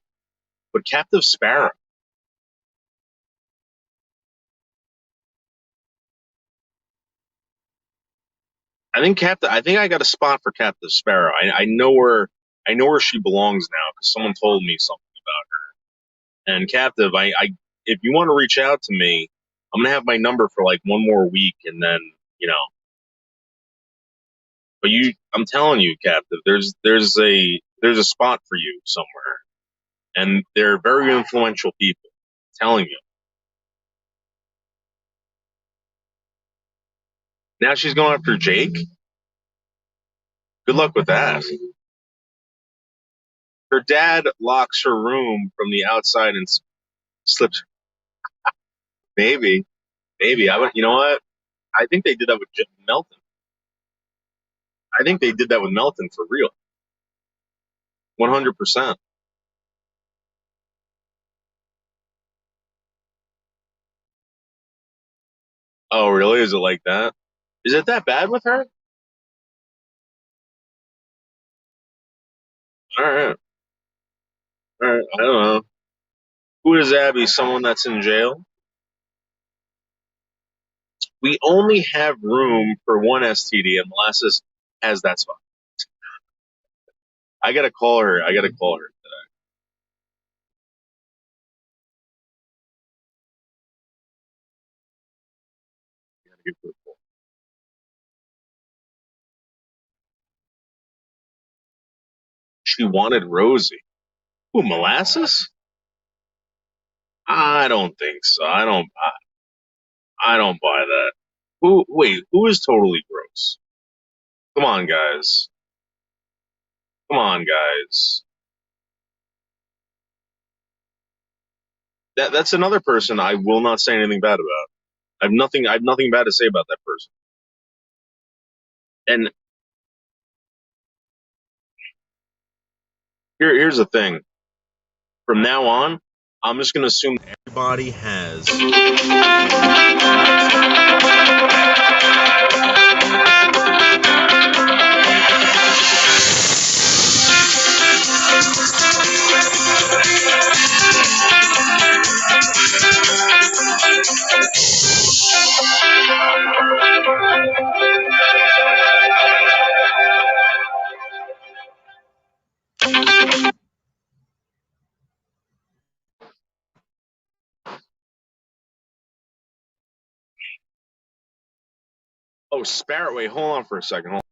[SPEAKER 1] But Captive Sparrow. I think I got a spot for Captive Sparrow. I know where she belongs now because someone told me something about her. And Captive, if you want to reach out to me, I'm gonna have my number for like one more week, and then you know. But I'm telling you, Captive, there's a spot for you somewhere, and they're very influential people. I'm telling you. Now she's going after Jake. Good luck with that. Her dad locks her room from the outside and slips. Maybe, maybe. You know what? I think they did that with Melton. I think they did that with Melton for real. 100%. Oh, really? Is it like that? Is it that bad with her? All right. All right. I don't know. Who is Abby? Someone that's in jail? We only have room for one STD, and Molasses has that spot. I gotta call her. I gotta call her. I gotta give her a call. She wanted Rosie. Who, Molasses? I don't think so. I don't buy that. Who? Wait, who is totally gross? Come on, guys. Come on, guys. That's another person I will not say anything bad about. I have nothing bad to say about that person. And here's the thing. From now on, I'm just gonna assume everybody has. Oh, Sparrow. Wait, hold on for a second. Hold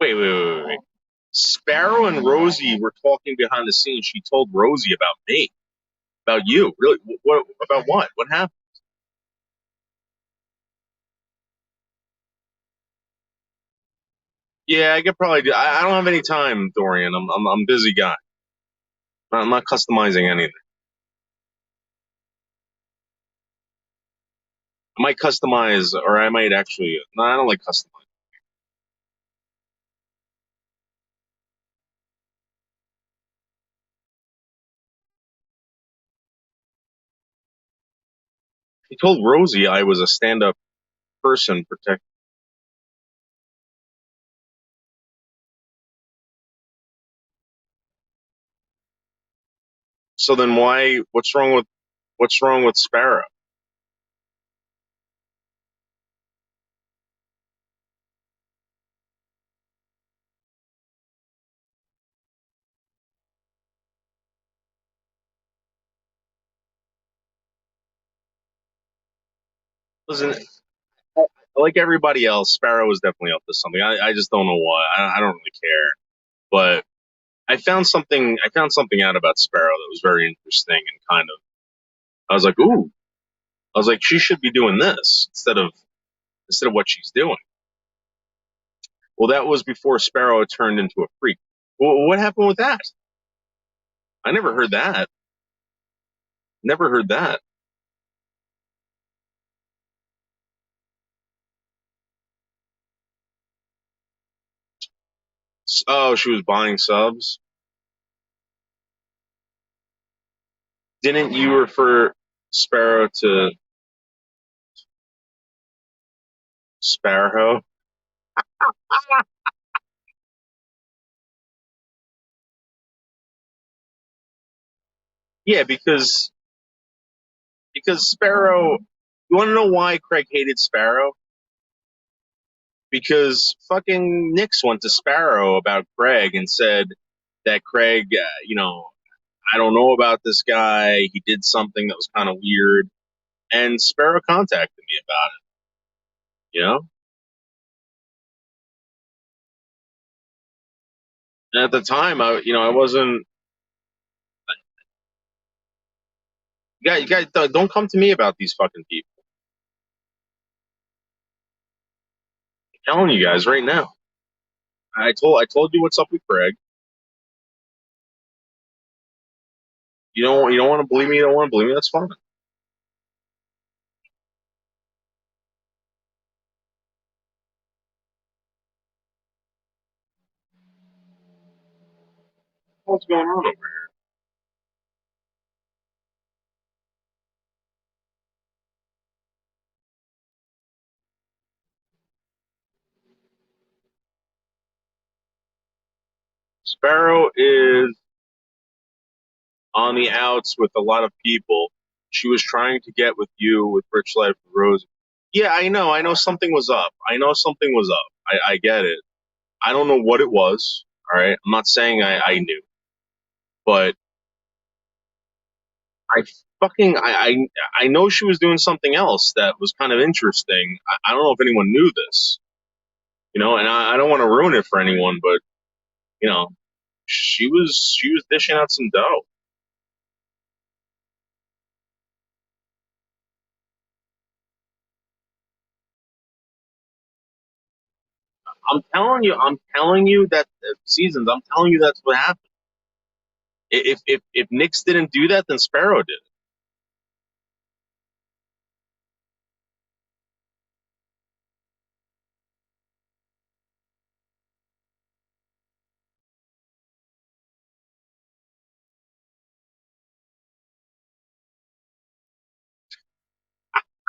[SPEAKER 1] on. Wait. Sparrow and Rosie were talking behind the scenes. She told Rosie about me, about you. Really? What about what? What happened? Yeah, I could probably do. I don't have any time, Dorian. I'm a busy guy. I'm not customizing anything. I might customize, or I might actually. No, I don't like customizing. He told Rosie I was a stand-up person. Protect. So then why? What's wrong with Sparrow? Listen, like everybody else, Sparrow was definitely up to something. I just don't know what. I don't really care. But I found something out about Sparrow that was very interesting and kind of. I was like, ooh. I was like, she should be doing this instead of what she's doing. Well, that was before Sparrow turned into a freak. Well, what happened with that? I never heard that. Never heard that. Oh, she was buying subs. Didn't you refer Sparrow to Sparrow? Yeah, because Sparrow. You want to know why Craig hated Sparrow? Because fucking Nix went to Sparrow about Craig and said that Craig, I don't know about this guy. He did something that was kind of weird, and Sparrow contacted me about it. And at the time, I wasn't. You guys, don't come to me about these fucking people. I'm telling you guys right now. I told you what's up with Craig. You don't want to believe me. You don't want to believe me. That's fine. What's going on over here? Sparrow is on the outs with a lot of people. She was trying to get with you with Rich Life Rose. Yeah, I know. I know something was up. I know something was up. I get it. I don't know what it was. All right. I'm not saying I knew, but I I know she was doing something else that was kind of interesting. I don't know if anyone knew this, and I don't want to ruin it for anyone, but you know, she was dishing out some dough. I'm telling you that seasons. I'm telling you that's what happened. If Knicks didn't do that, then Sparrow did.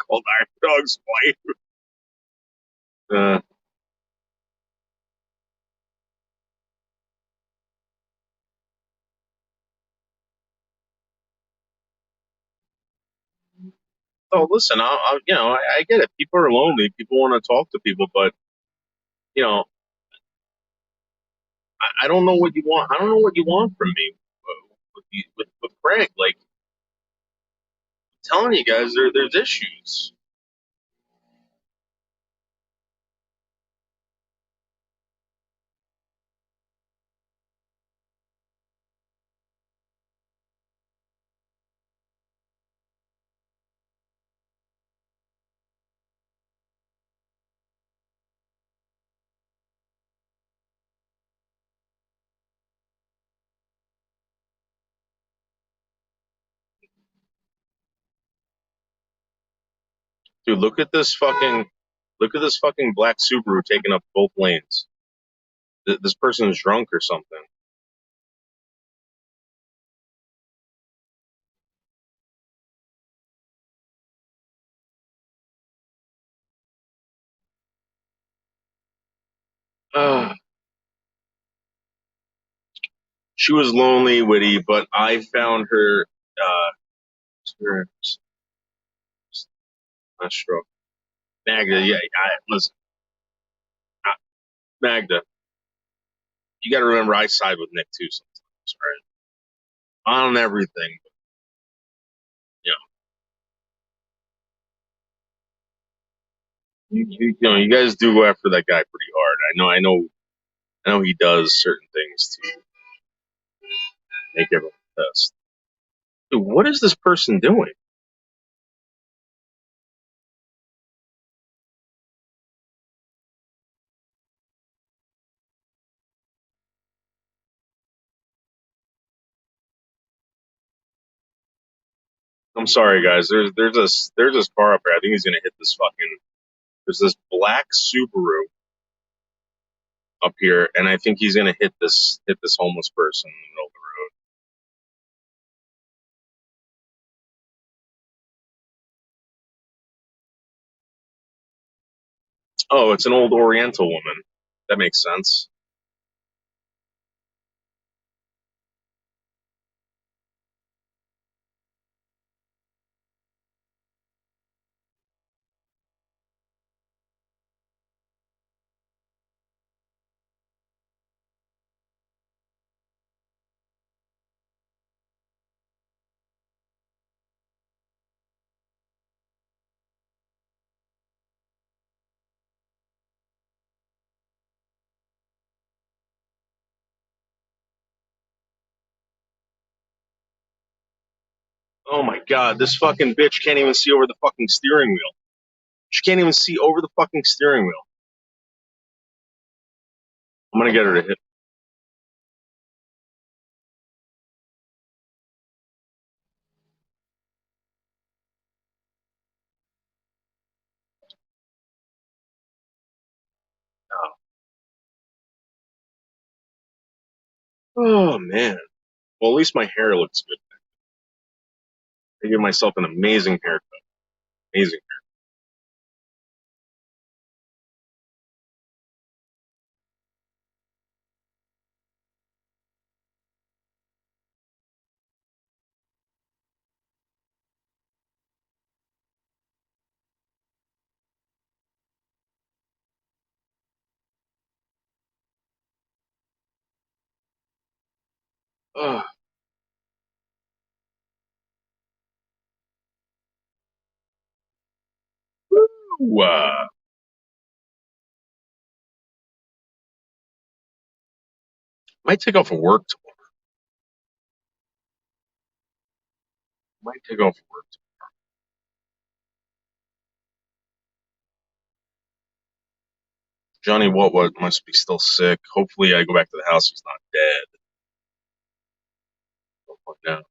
[SPEAKER 1] Called Iron Dog's wife. So listen, I get it. People are lonely. People want to talk to people, but you know, I don't know what you want. I don't know what you want from me with Craig. Like I'm telling you guys, there's issues. Dude, look at this fucking black Subaru taking up both lanes. This person is drunk or something. Uh, she was lonely, witty, but I found her. Her not sure. Magda, yeah, listen, uh, Magda, you got to remember I side with Nick too sometimes, right? On everything, you you guys do go after that guy pretty hard. I know he does certain things to make everyone pissed. Dude, what is this person doing? I'm sorry, guys. There's this car up here. I think he's gonna hit this fucking. There's this black Subaru up here, and I think he's gonna hit this homeless person in the middle of the road. Oh, it's an old Oriental woman. That makes sense. Oh my god, this fucking bitch can't even see over the fucking steering wheel. She can't even see over the fucking steering wheel. I'm gonna get her to hit. Oh man. Well, at least my hair looks good. I give myself an amazing haircut. Amazing. Oh, might take off of work tomorrow. Might take off of work. Johnny what must be still sick. Hopefully, I go back to the house. He's not dead. No.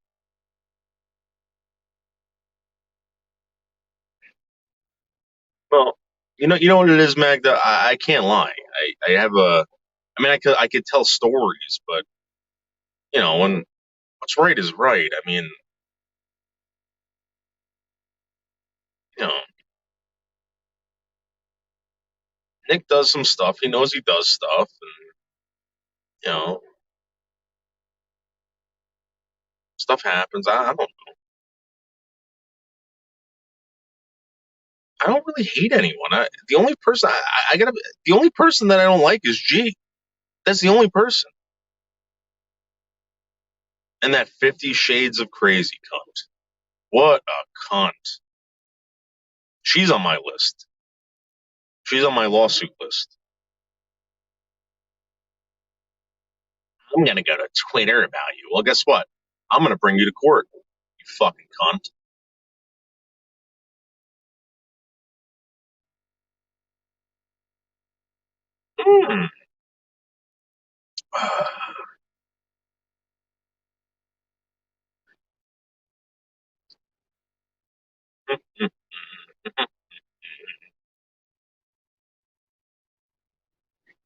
[SPEAKER 1] Well, you know what it is, Magda. I can't lie. I have a. I mean, I could tell stories, but when what's right is right. I mean, you know, Nick does some stuff. He knows he does stuff, and you know, stuff happens. I don't really hate anyone. The only person I gotta the only person that I don't like is G. That's the only person. And that 50 Shades of Crazy cunt. What a cunt. She's on my list. She's on my lawsuit list. I'm gonna go to Twitter about you. Well, guess what? I'm gonna bring you to court. You fucking cunt. Mm.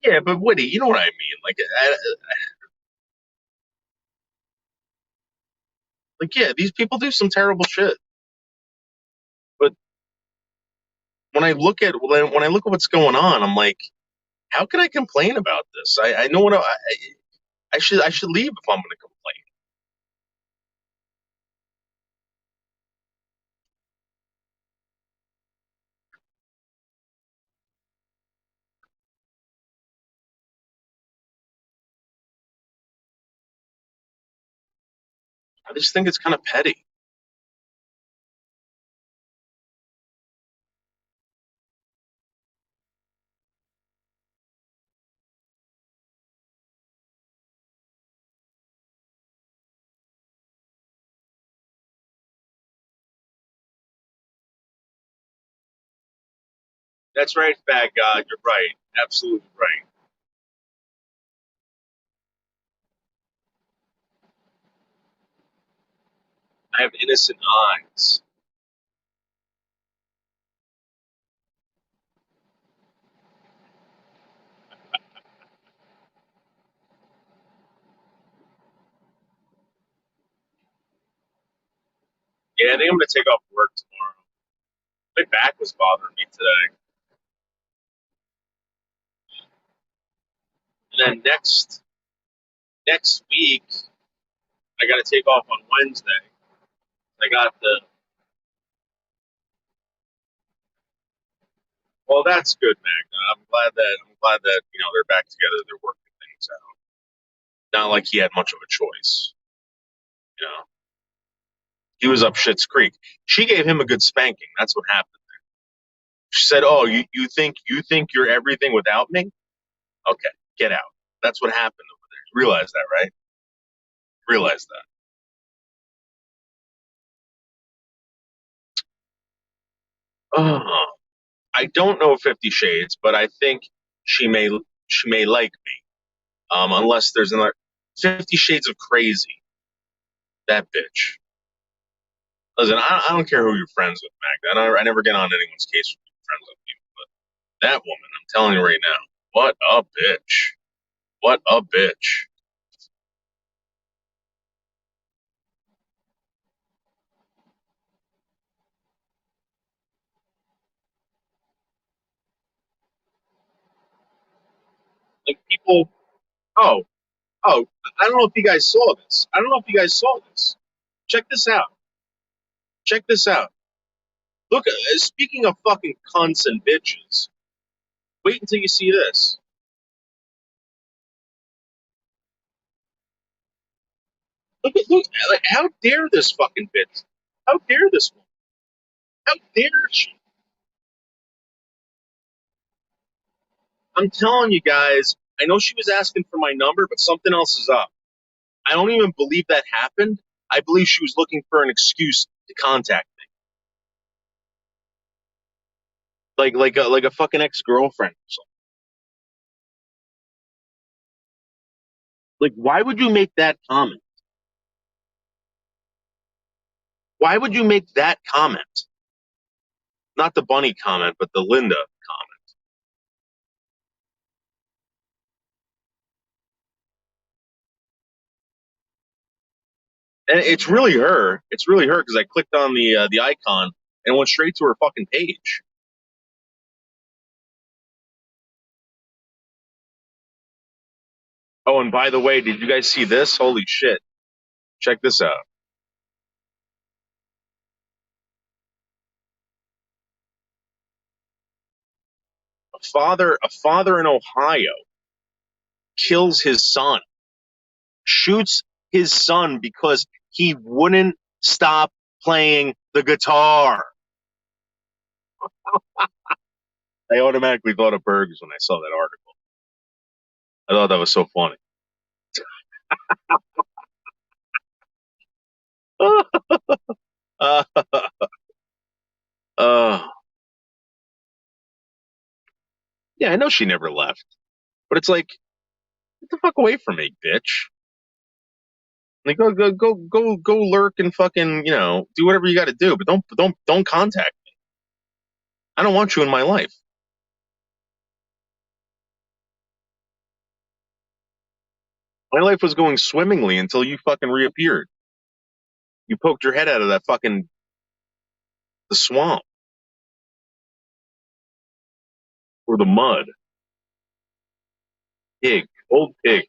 [SPEAKER 1] Yeah, but Woody, you know what I mean? Yeah, these people do some terrible shit. But when I look at what's going on, I'm like, how can I complain about this? I know what I should leave if I'm going to complain. I just think it's kind of petty. That's right, fat God. You're right. Absolutely right. I have innocent eyes. Yeah, I think I'm going to take off work tomorrow. My back was bothering me today. And then next week, I got to take off on Wednesday. I got the Well, that's good, Magna. I'm glad that they're back together. They're working things out. Not like he had much of a choice. You know, he was up Shit's Creek. She gave him a good spanking. That's what happened. She said, "Oh, you think you're everything without me? Okay, get out." That's what happened over there. You realize that, right? Realize that. Oh, I don't know 50 Shades, but I think she may she may like me. Unless there's another 50 Shades of Crazy. That bitch. Listen, I don't care who you're friends with, Magda. I never get on anyone's case for being friends with people, but that woman, I'm telling you right now, what a bitch. What a bitch. Like people, oh, oh, I don't know if you guys saw this. I don't know if you guys saw this. Check this out. Check this out. Look, speaking of fucking cunts and bitches, wait until you see this. Look, like, how dare this fucking bitch? How dare this woman? How dare she? I'm telling you guys, I know she was asking for my number, but something else is up. I don't even believe that happened. I believe she was looking for an excuse to contact me, like a fucking ex girlfriend. So, like, why would you make that comment? Why would you make that comment? Not the bunny comment, but the Linda comment. And it's really her. It's really her because I clicked on the icon and went straight to her fucking page. Oh, and by the way, did you guys see this? Holy shit! Check this out. A father in Ohio kills his son, shoots his son because he wouldn't stop playing the guitar. I automatically thought of Bergs when I saw that article. I thought that was so funny. uh, uh, yeah, I know she never left, but it's like, get the fuck away from me, bitch. Like, go lurk and fucking, do whatever you got to do, but don't contact me. I don't want you in my life. My life was going swimmingly until you fucking reappeared. You poked your head out of that fucking the swamp or the mud. Pig, old pig.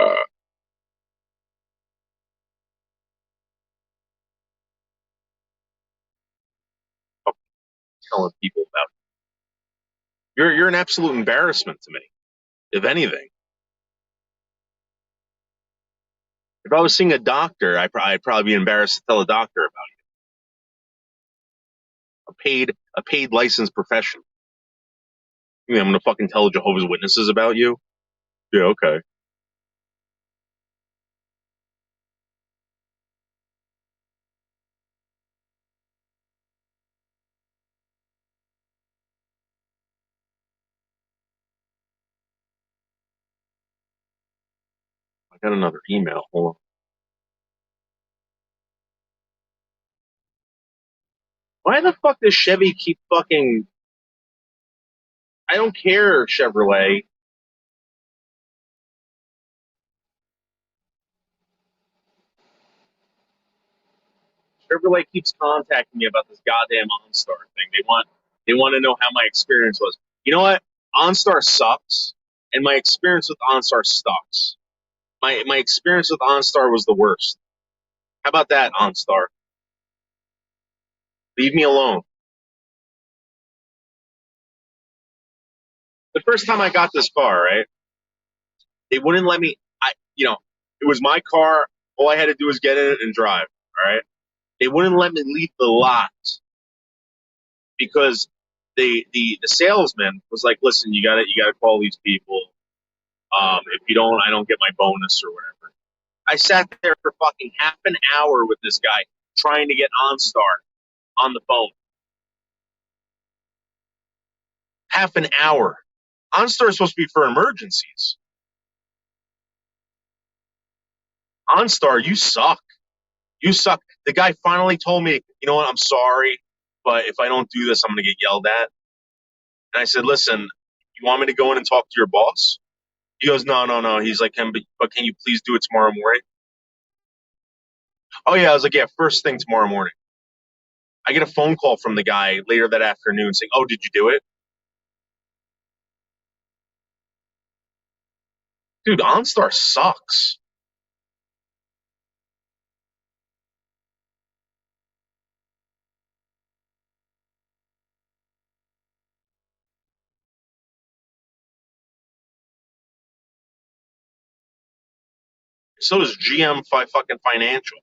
[SPEAKER 1] Uh, Telling people about you're an absolute embarrassment to me. If anything, if I was seeing a doctor, I'd probably be embarrassed to tell a doctor about a paid licensed professional. You mean I'm gonna fucking tell Jehovah's Witnesses about you? Yeah, okay. I got another email. Hold on. Why the fuck does Chevy keep fucking? I don't care, Chevrolet. Chevrolet keeps contacting me about this goddamn OnStar thing. They want to know how my experience was. You know what? OnStar sucks, and my experience with OnStar sucks. My experience with OnStar was the worst. How about that, OnStar? Leave me alone. The first time I got this car, right? They wouldn't let me. It was my car. All I had to do was get in it and drive. All right. They wouldn't let me leave the lot because the salesman was like, "Listen, you got to call these people. If you don't, I don't get my bonus or whatever." I sat there for fucking half an hour with this guy trying to get OnStar on the phone. Half an hour. OnStar is supposed to be for emergencies. OnStar, you suck. You suck. The guy finally told me, you know what, I'm sorry, but if I don't do this, I'm going to get yelled at. And I said, listen, you want me to go in and talk to your boss? He goes, no, no, no. He's like, but can you please do it tomorrow morning? Oh, yeah. I was like, yeah, first thing tomorrow morning. I get a phone call from the guy later that afternoon saying, oh, did you do it? Dude, OnStar sucks. So does fucking Financial.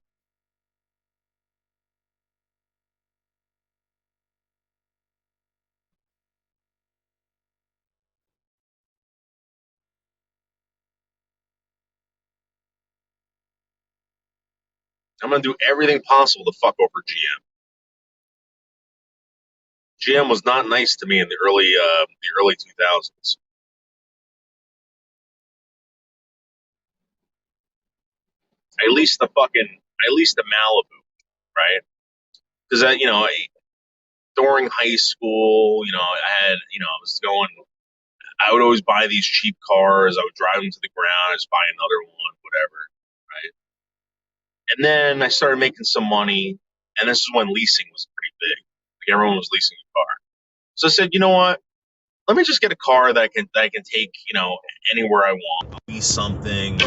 [SPEAKER 1] I'm going to do everything possible to fuck over GM. GM was not nice to me in the early 2000s. At least the Malibu, right? Because during high school, I was going. I would always buy these cheap cars. I would drive them to the ground. I just buy another one, whatever, right? And then I started making some money, and this is when leasing was pretty big. Like everyone was leasing a car. So I said, you know what? Let me just get a car that I can take, anywhere I want. Lease something.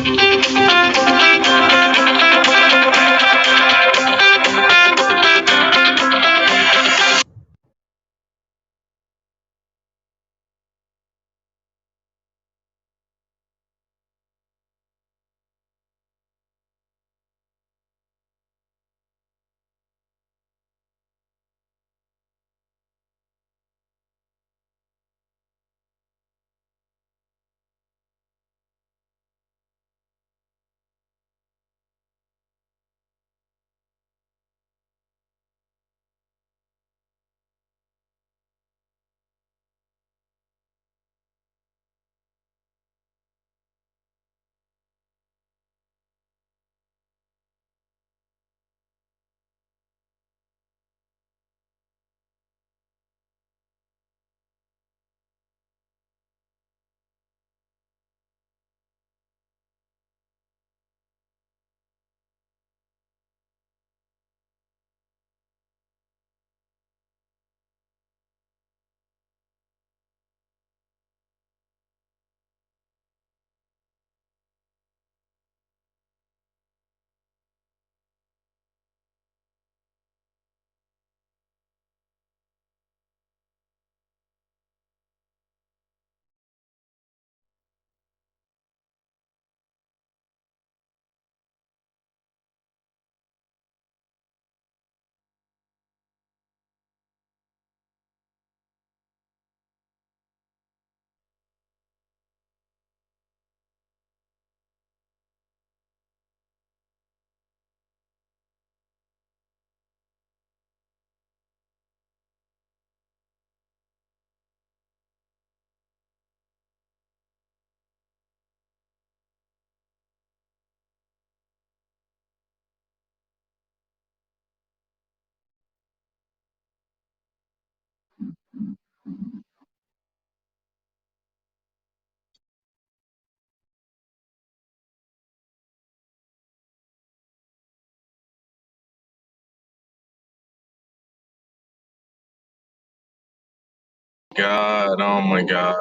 [SPEAKER 1] God, oh my God,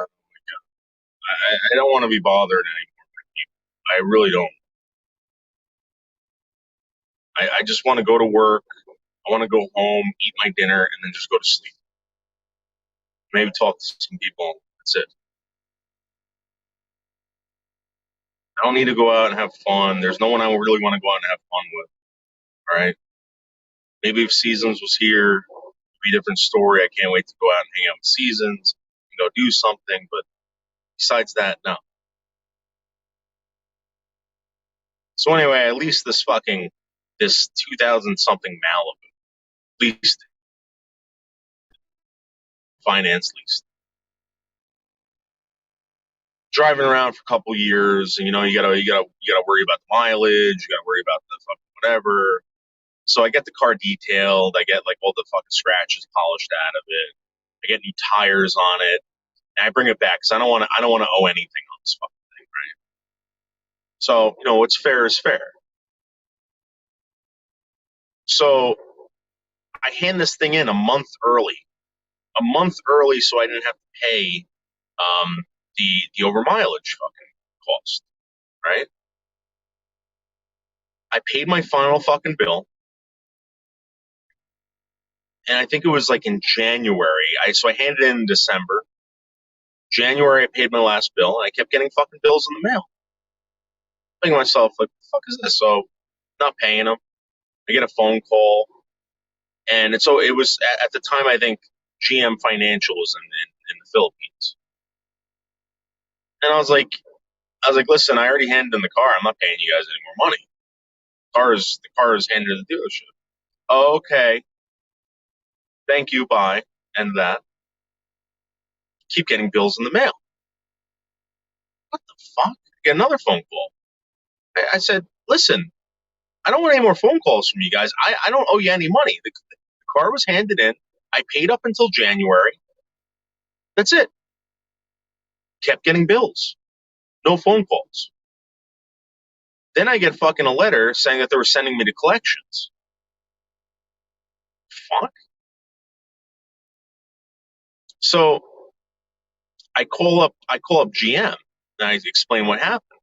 [SPEAKER 1] I don't want to be bothered anymore. I really don't. I just want to go to work. I want to go home, eat my dinner, and then just go to sleep. Maybe talk to some people. That's it. I don't need to go out and have fun. There's no one I really want to go out and have fun with. All right. Maybe if Seasons was here, it'd be a different story. I can't wait to go out and hang out with Seasons and go do something. But besides that, no. So anyway, at least this 2000 something Malibu, at least finance lease. driving around for a couple years, and you gotta worry about the mileage, you gotta worry about the fucking whatever. So I get the car detailed, I get like all the fucking scratches polished out of it, I get new tires on it, and I bring it back because I don't want to owe anything on this fucking thing, right? So what's fair is fair. So I hand this thing in a month early, so I didn't have to pay the over mileage fucking cost, right? I paid my final fucking bill, and I think it was like in January. I handed it in December. January, I paid my last bill, and I kept getting fucking bills in the mail. Thinking to myself, like, the fuck is this? So, not paying them. I get a phone call, and so it was at the time. I think GM Financial was in the Philippines, and I was like, listen, I already handed in the car. I'm not paying you guys any more money. The car is handed to the dealership. Oh, okay, thank you, bye, and that. Keep getting bills in the mail. What the fuck? Get another phone call. I said, listen, I don't want any more phone calls from you guys. I don't owe you any money. The car was handed in. I paid up until January. That's it. Kept getting bills. No phone calls. Then I get fucking a letter saying that they were sending me to collections. Fuck. So I call up GM and I explain what happened.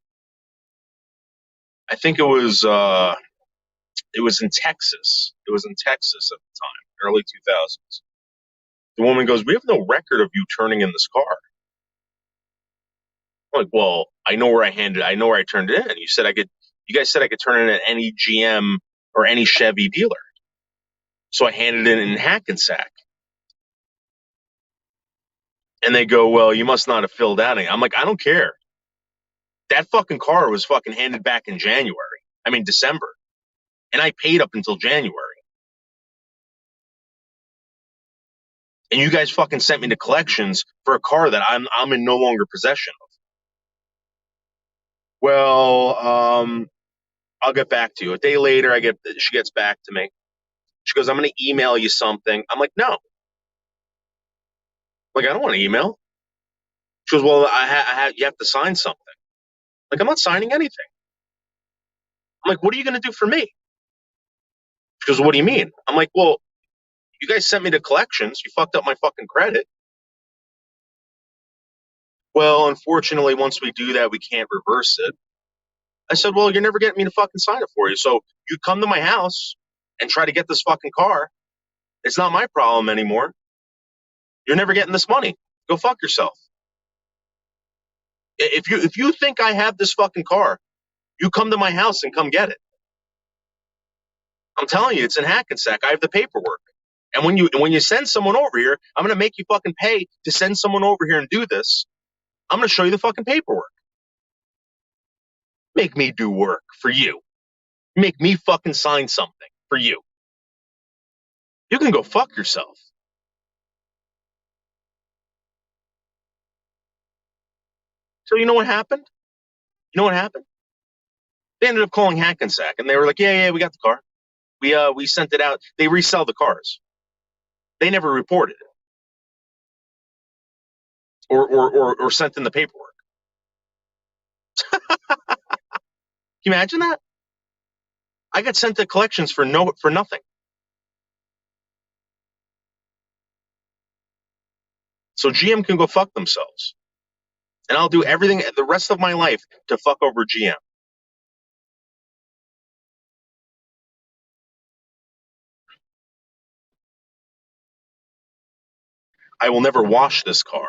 [SPEAKER 1] I think it was in Texas. It was in Texas at the time, early 2000s. The woman goes, "We have no record of you turning in this car." I'm like, well, I know where I turned it in. You guys said I could turn it in at any GM or any Chevy dealer. So I handed it in Hackensack. And they go, well, you must not have filled out any. I'm like, I don't care. That fucking car was fucking handed back in January. I mean, December. And I paid up until January. And you guys fucking sent me to collections for a car that I'm in no longer possession of. Well, I'll get back to you. A day later, she gets back to me. She goes, I'm going to email you something. I'm like, no. Like, I don't want to email. She goes, well, you have to sign something. Like, I'm not signing anything. I'm like, what are you going to do for me? She goes, what do you mean? I'm like, well, you guys sent me to collections. You fucked up my fucking credit. Well, unfortunately, once we do that, we can't reverse it. I said, well, you're never getting me to fucking sign it for you. So you come to my house and try to get this fucking car. It's not my problem anymore. You're never getting this money. Go fuck yourself. If you think I have this fucking car, you come to my house and come get it. I'm telling you, it's in Hackensack. I have the paperwork. And when you send someone over here, I'm gonna make you fucking pay to send someone over here and do this. I'm gonna show you the fucking paperwork. Make me do work for you. Make me fucking sign something for you. You can go fuck yourself. So you know what happened? You know what happened? They ended up calling Hackensack and they were like, yeah, we got the car. We sent it out. They resell the cars. They never reported it or sent in the paperwork. Can you imagine that? I got sent to collections for nothing. So GM can go fuck themselves. And I'll do everything the rest of my life to fuck over GM. I will never wash this car.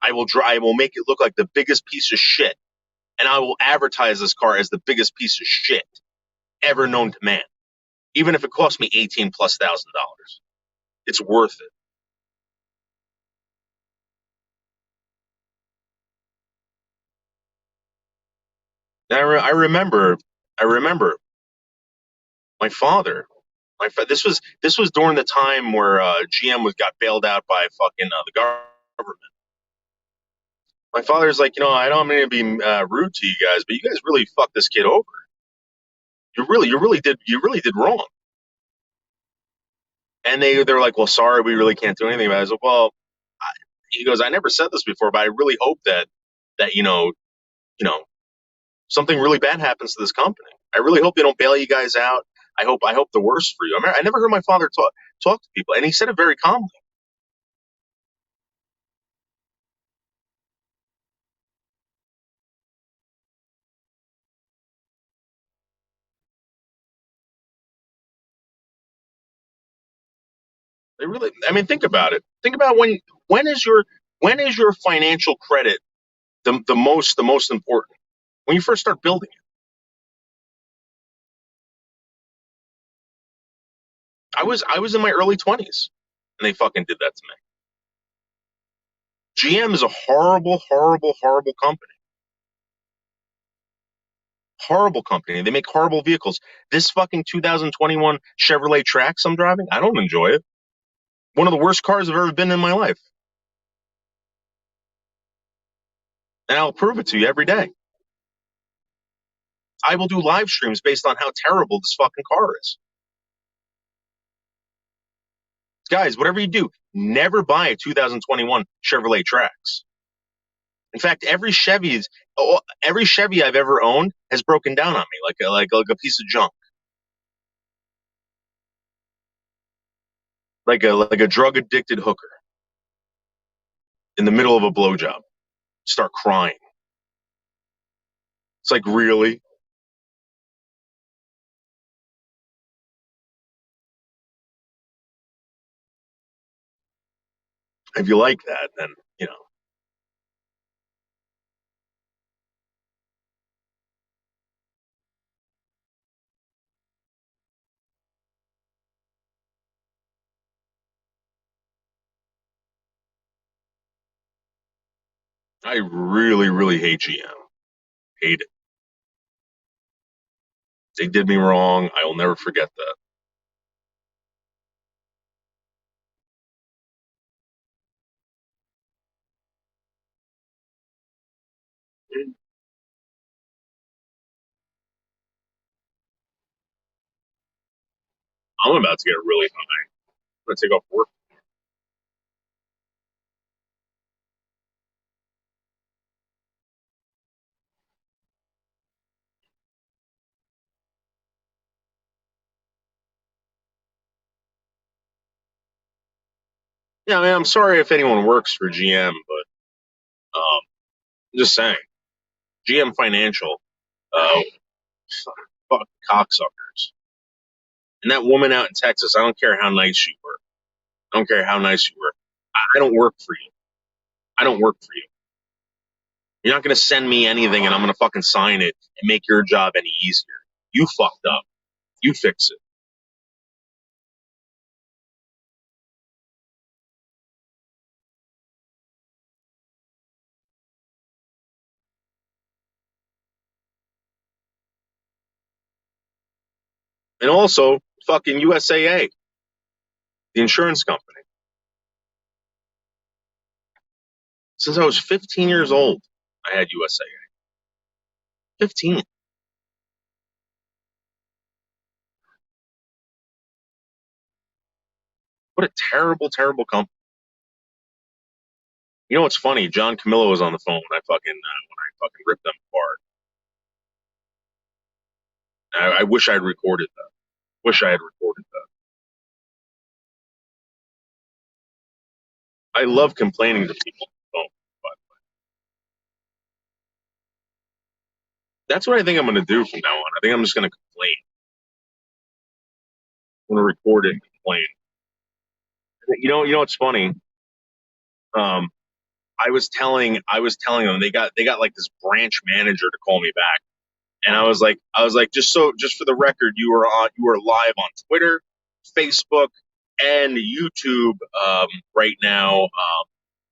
[SPEAKER 1] I will make it look like the biggest piece of shit. And I will advertise this car as the biggest piece of shit ever known to man. Even if it costs me 18 plus $1,000. It's worth it. And I remember my father. This was during the time where GM got bailed out by fucking the government. My father's like, I don't mean to be rude to you guys, but you guys really fucked this kid over. You really did wrong. And they're like, well, sorry, we really can't do anything about it. I was like, well, I, he goes, I never said this before, but I really hope that you know, something really bad happens to this company. I really hope they don't bail you guys out. I hope the worst for you. I never heard my father talk to people, and he said it very calmly. They really, think about it. Think about when is your when is your financial credit the most important? When you first start building it. I was in my early 20s, and they fucking did that to me. GM is a horrible, horrible, horrible company. Horrible company. They make horrible vehicles. This fucking 2021 Chevrolet Trax I'm driving, I don't enjoy it. One of the worst cars I've ever been in my life. And I'll prove it to you every day. I will do live streams based on how terrible this fucking car is. Guys, whatever you do, never buy a 2021 Chevrolet Trax. In fact, every Chevy I've ever owned has broken down on me like a piece of junk, like a drug addicted hooker in the middle of a blowjob. Start crying. It's like, really? If you like that, then you know I really, really hate GM. Hate it. They did me wrong. I will never forget that. I'm about to get really high. I'm gonna take off work. Yeah, man. I'm sorry if anyone works for GM, but I'm just saying, GM Financial, uh, fuck cocksuckers. And that woman out in Texas, I don't care how nice you were. I don't care how nice you were. I don't work for you. I don't work for you. You're not going to send me anything and I'm going to fucking sign it and make your job any easier. You fucked up. You fix it. And also, fucking USAA, the insurance company. Since I was 15 years old, I had USAA. 15. What a terrible, terrible company. You know what's funny? John Camillo was on the phone when I fucking ripped them apart. I wish I'd recorded that. Wish I had recorded that. I love complaining to people on the phone, but that's what I think I'm going to do from now on. I think I'm just going to complain. I'm going to record it and complain. You know what's funny? Um, I was telling them they got like this branch manager to call me back, and I was like, just for the record, you are live on Twitter, Facebook, and YouTube right now.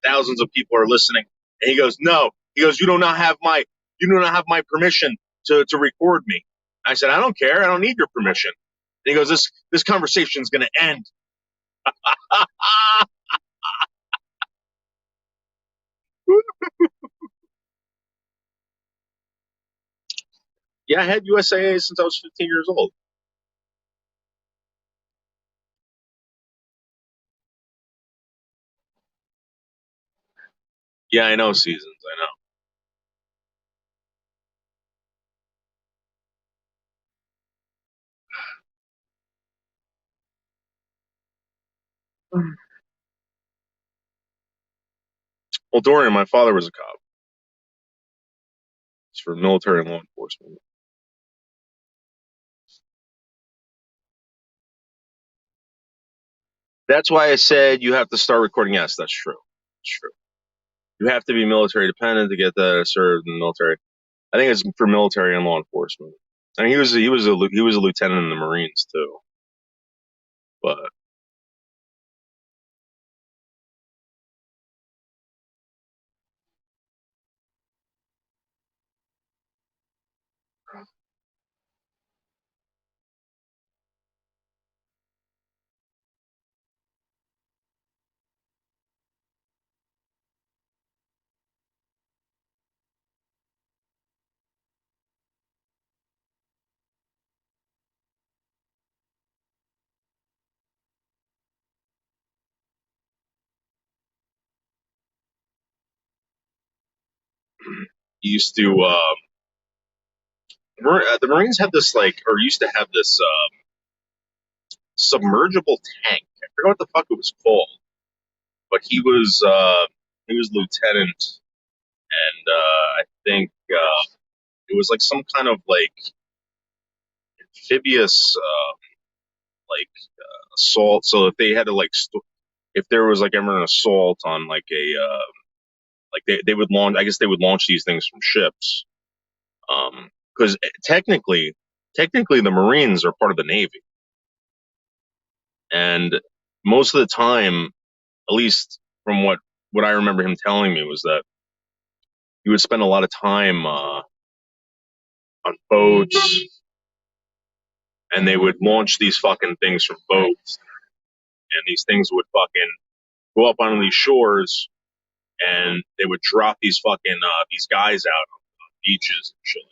[SPEAKER 1] Thousands of people are listening. And he goes, no. He goes, you do not have my permission to record me. I said, I don't care. I don't need your permission. And he goes, this conversation is going to end. Yeah, I had USAA since I was 15 years old. Yeah, I know seasons. I know. Well, Dorian, my father was a cop. It's for military and law enforcement. That's why I said you have to start recording. Yes, that's true. It's true. You have to be military dependent to get that served in the military. I think it's for military and law enforcement. I mean, he was a lieutenant in the Marines too. But he used to the Marines had this like, or used to have this submergible tank. I forgot what the fuck it was called, but he was lieutenant, and I think it was like some kind of like amphibious like assault. So if they had to like if there was like ever an assault on like a like they would launch. I guess they would launch these things from ships. Because technically the Marines are part of the Navy, and most of the time, at least from what I remember him telling me, was that he would spend a lot of time on boats, and they would launch these fucking things from boats, and these things would fucking go up on these shores, and they would drop these fucking these guys out on beaches and shit.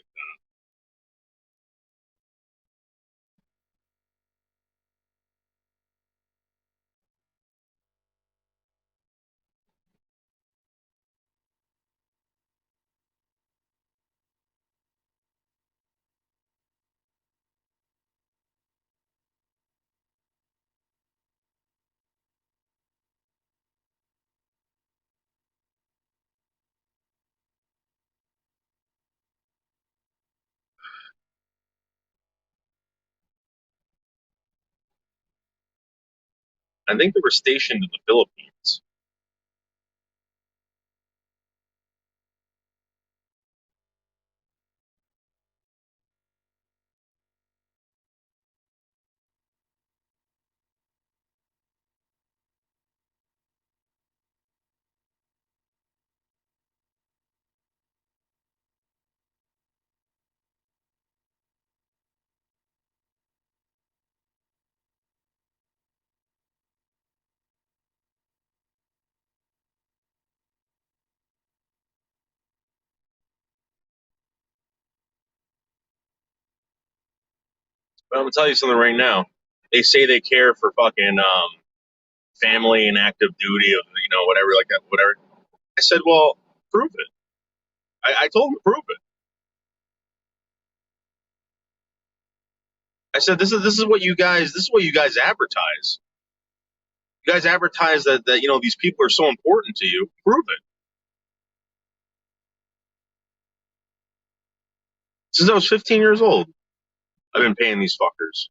[SPEAKER 1] I think they were stationed in the Philippines. But I'm gonna tell you something right now. They say they care for fucking family and active duty of whatever like that whatever. I said, well, prove it. I told him to prove it. I said this is what you guys advertise. You guys advertise that these people are so important to you. Prove it. Since I was 15 years old, I've been paying these fuckers.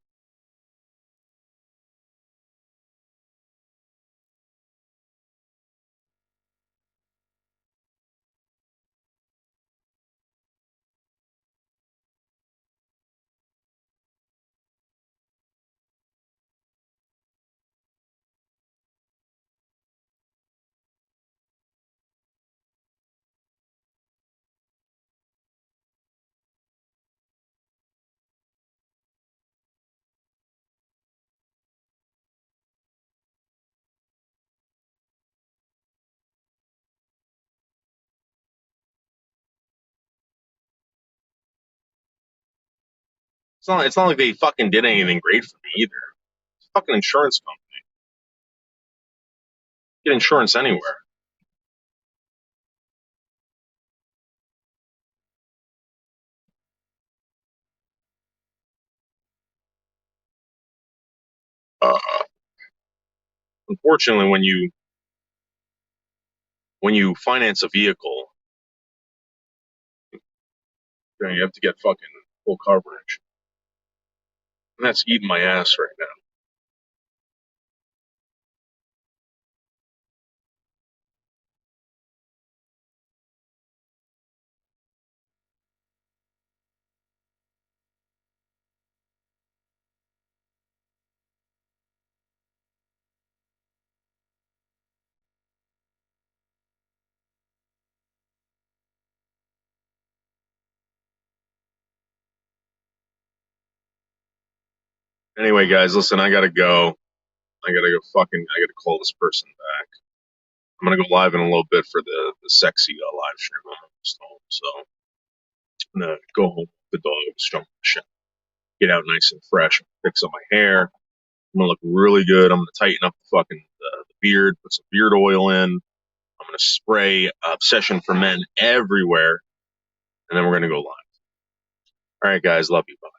[SPEAKER 1] It's not like they fucking did anything great for me either. It's a fucking insurance company. Get insurance anywhere. Uh, Unfortunately, when you finance a vehicle, you have to get fucking full coverage, and that's eating my ass right now. Anyway, guys, listen, I gotta go. I gotta call this person back. I'm gonna go live in a little bit for the sexy live stream. I'm almost home, so I'm gonna go home with the dogs, jump in the shower, get out nice and fresh, fix up my hair. I'm gonna look really good. I'm gonna tighten up the beard, put some beard oil in. I'm gonna spray Obsession for Men everywhere, and then we're gonna go live. All right, guys, love you. Bye.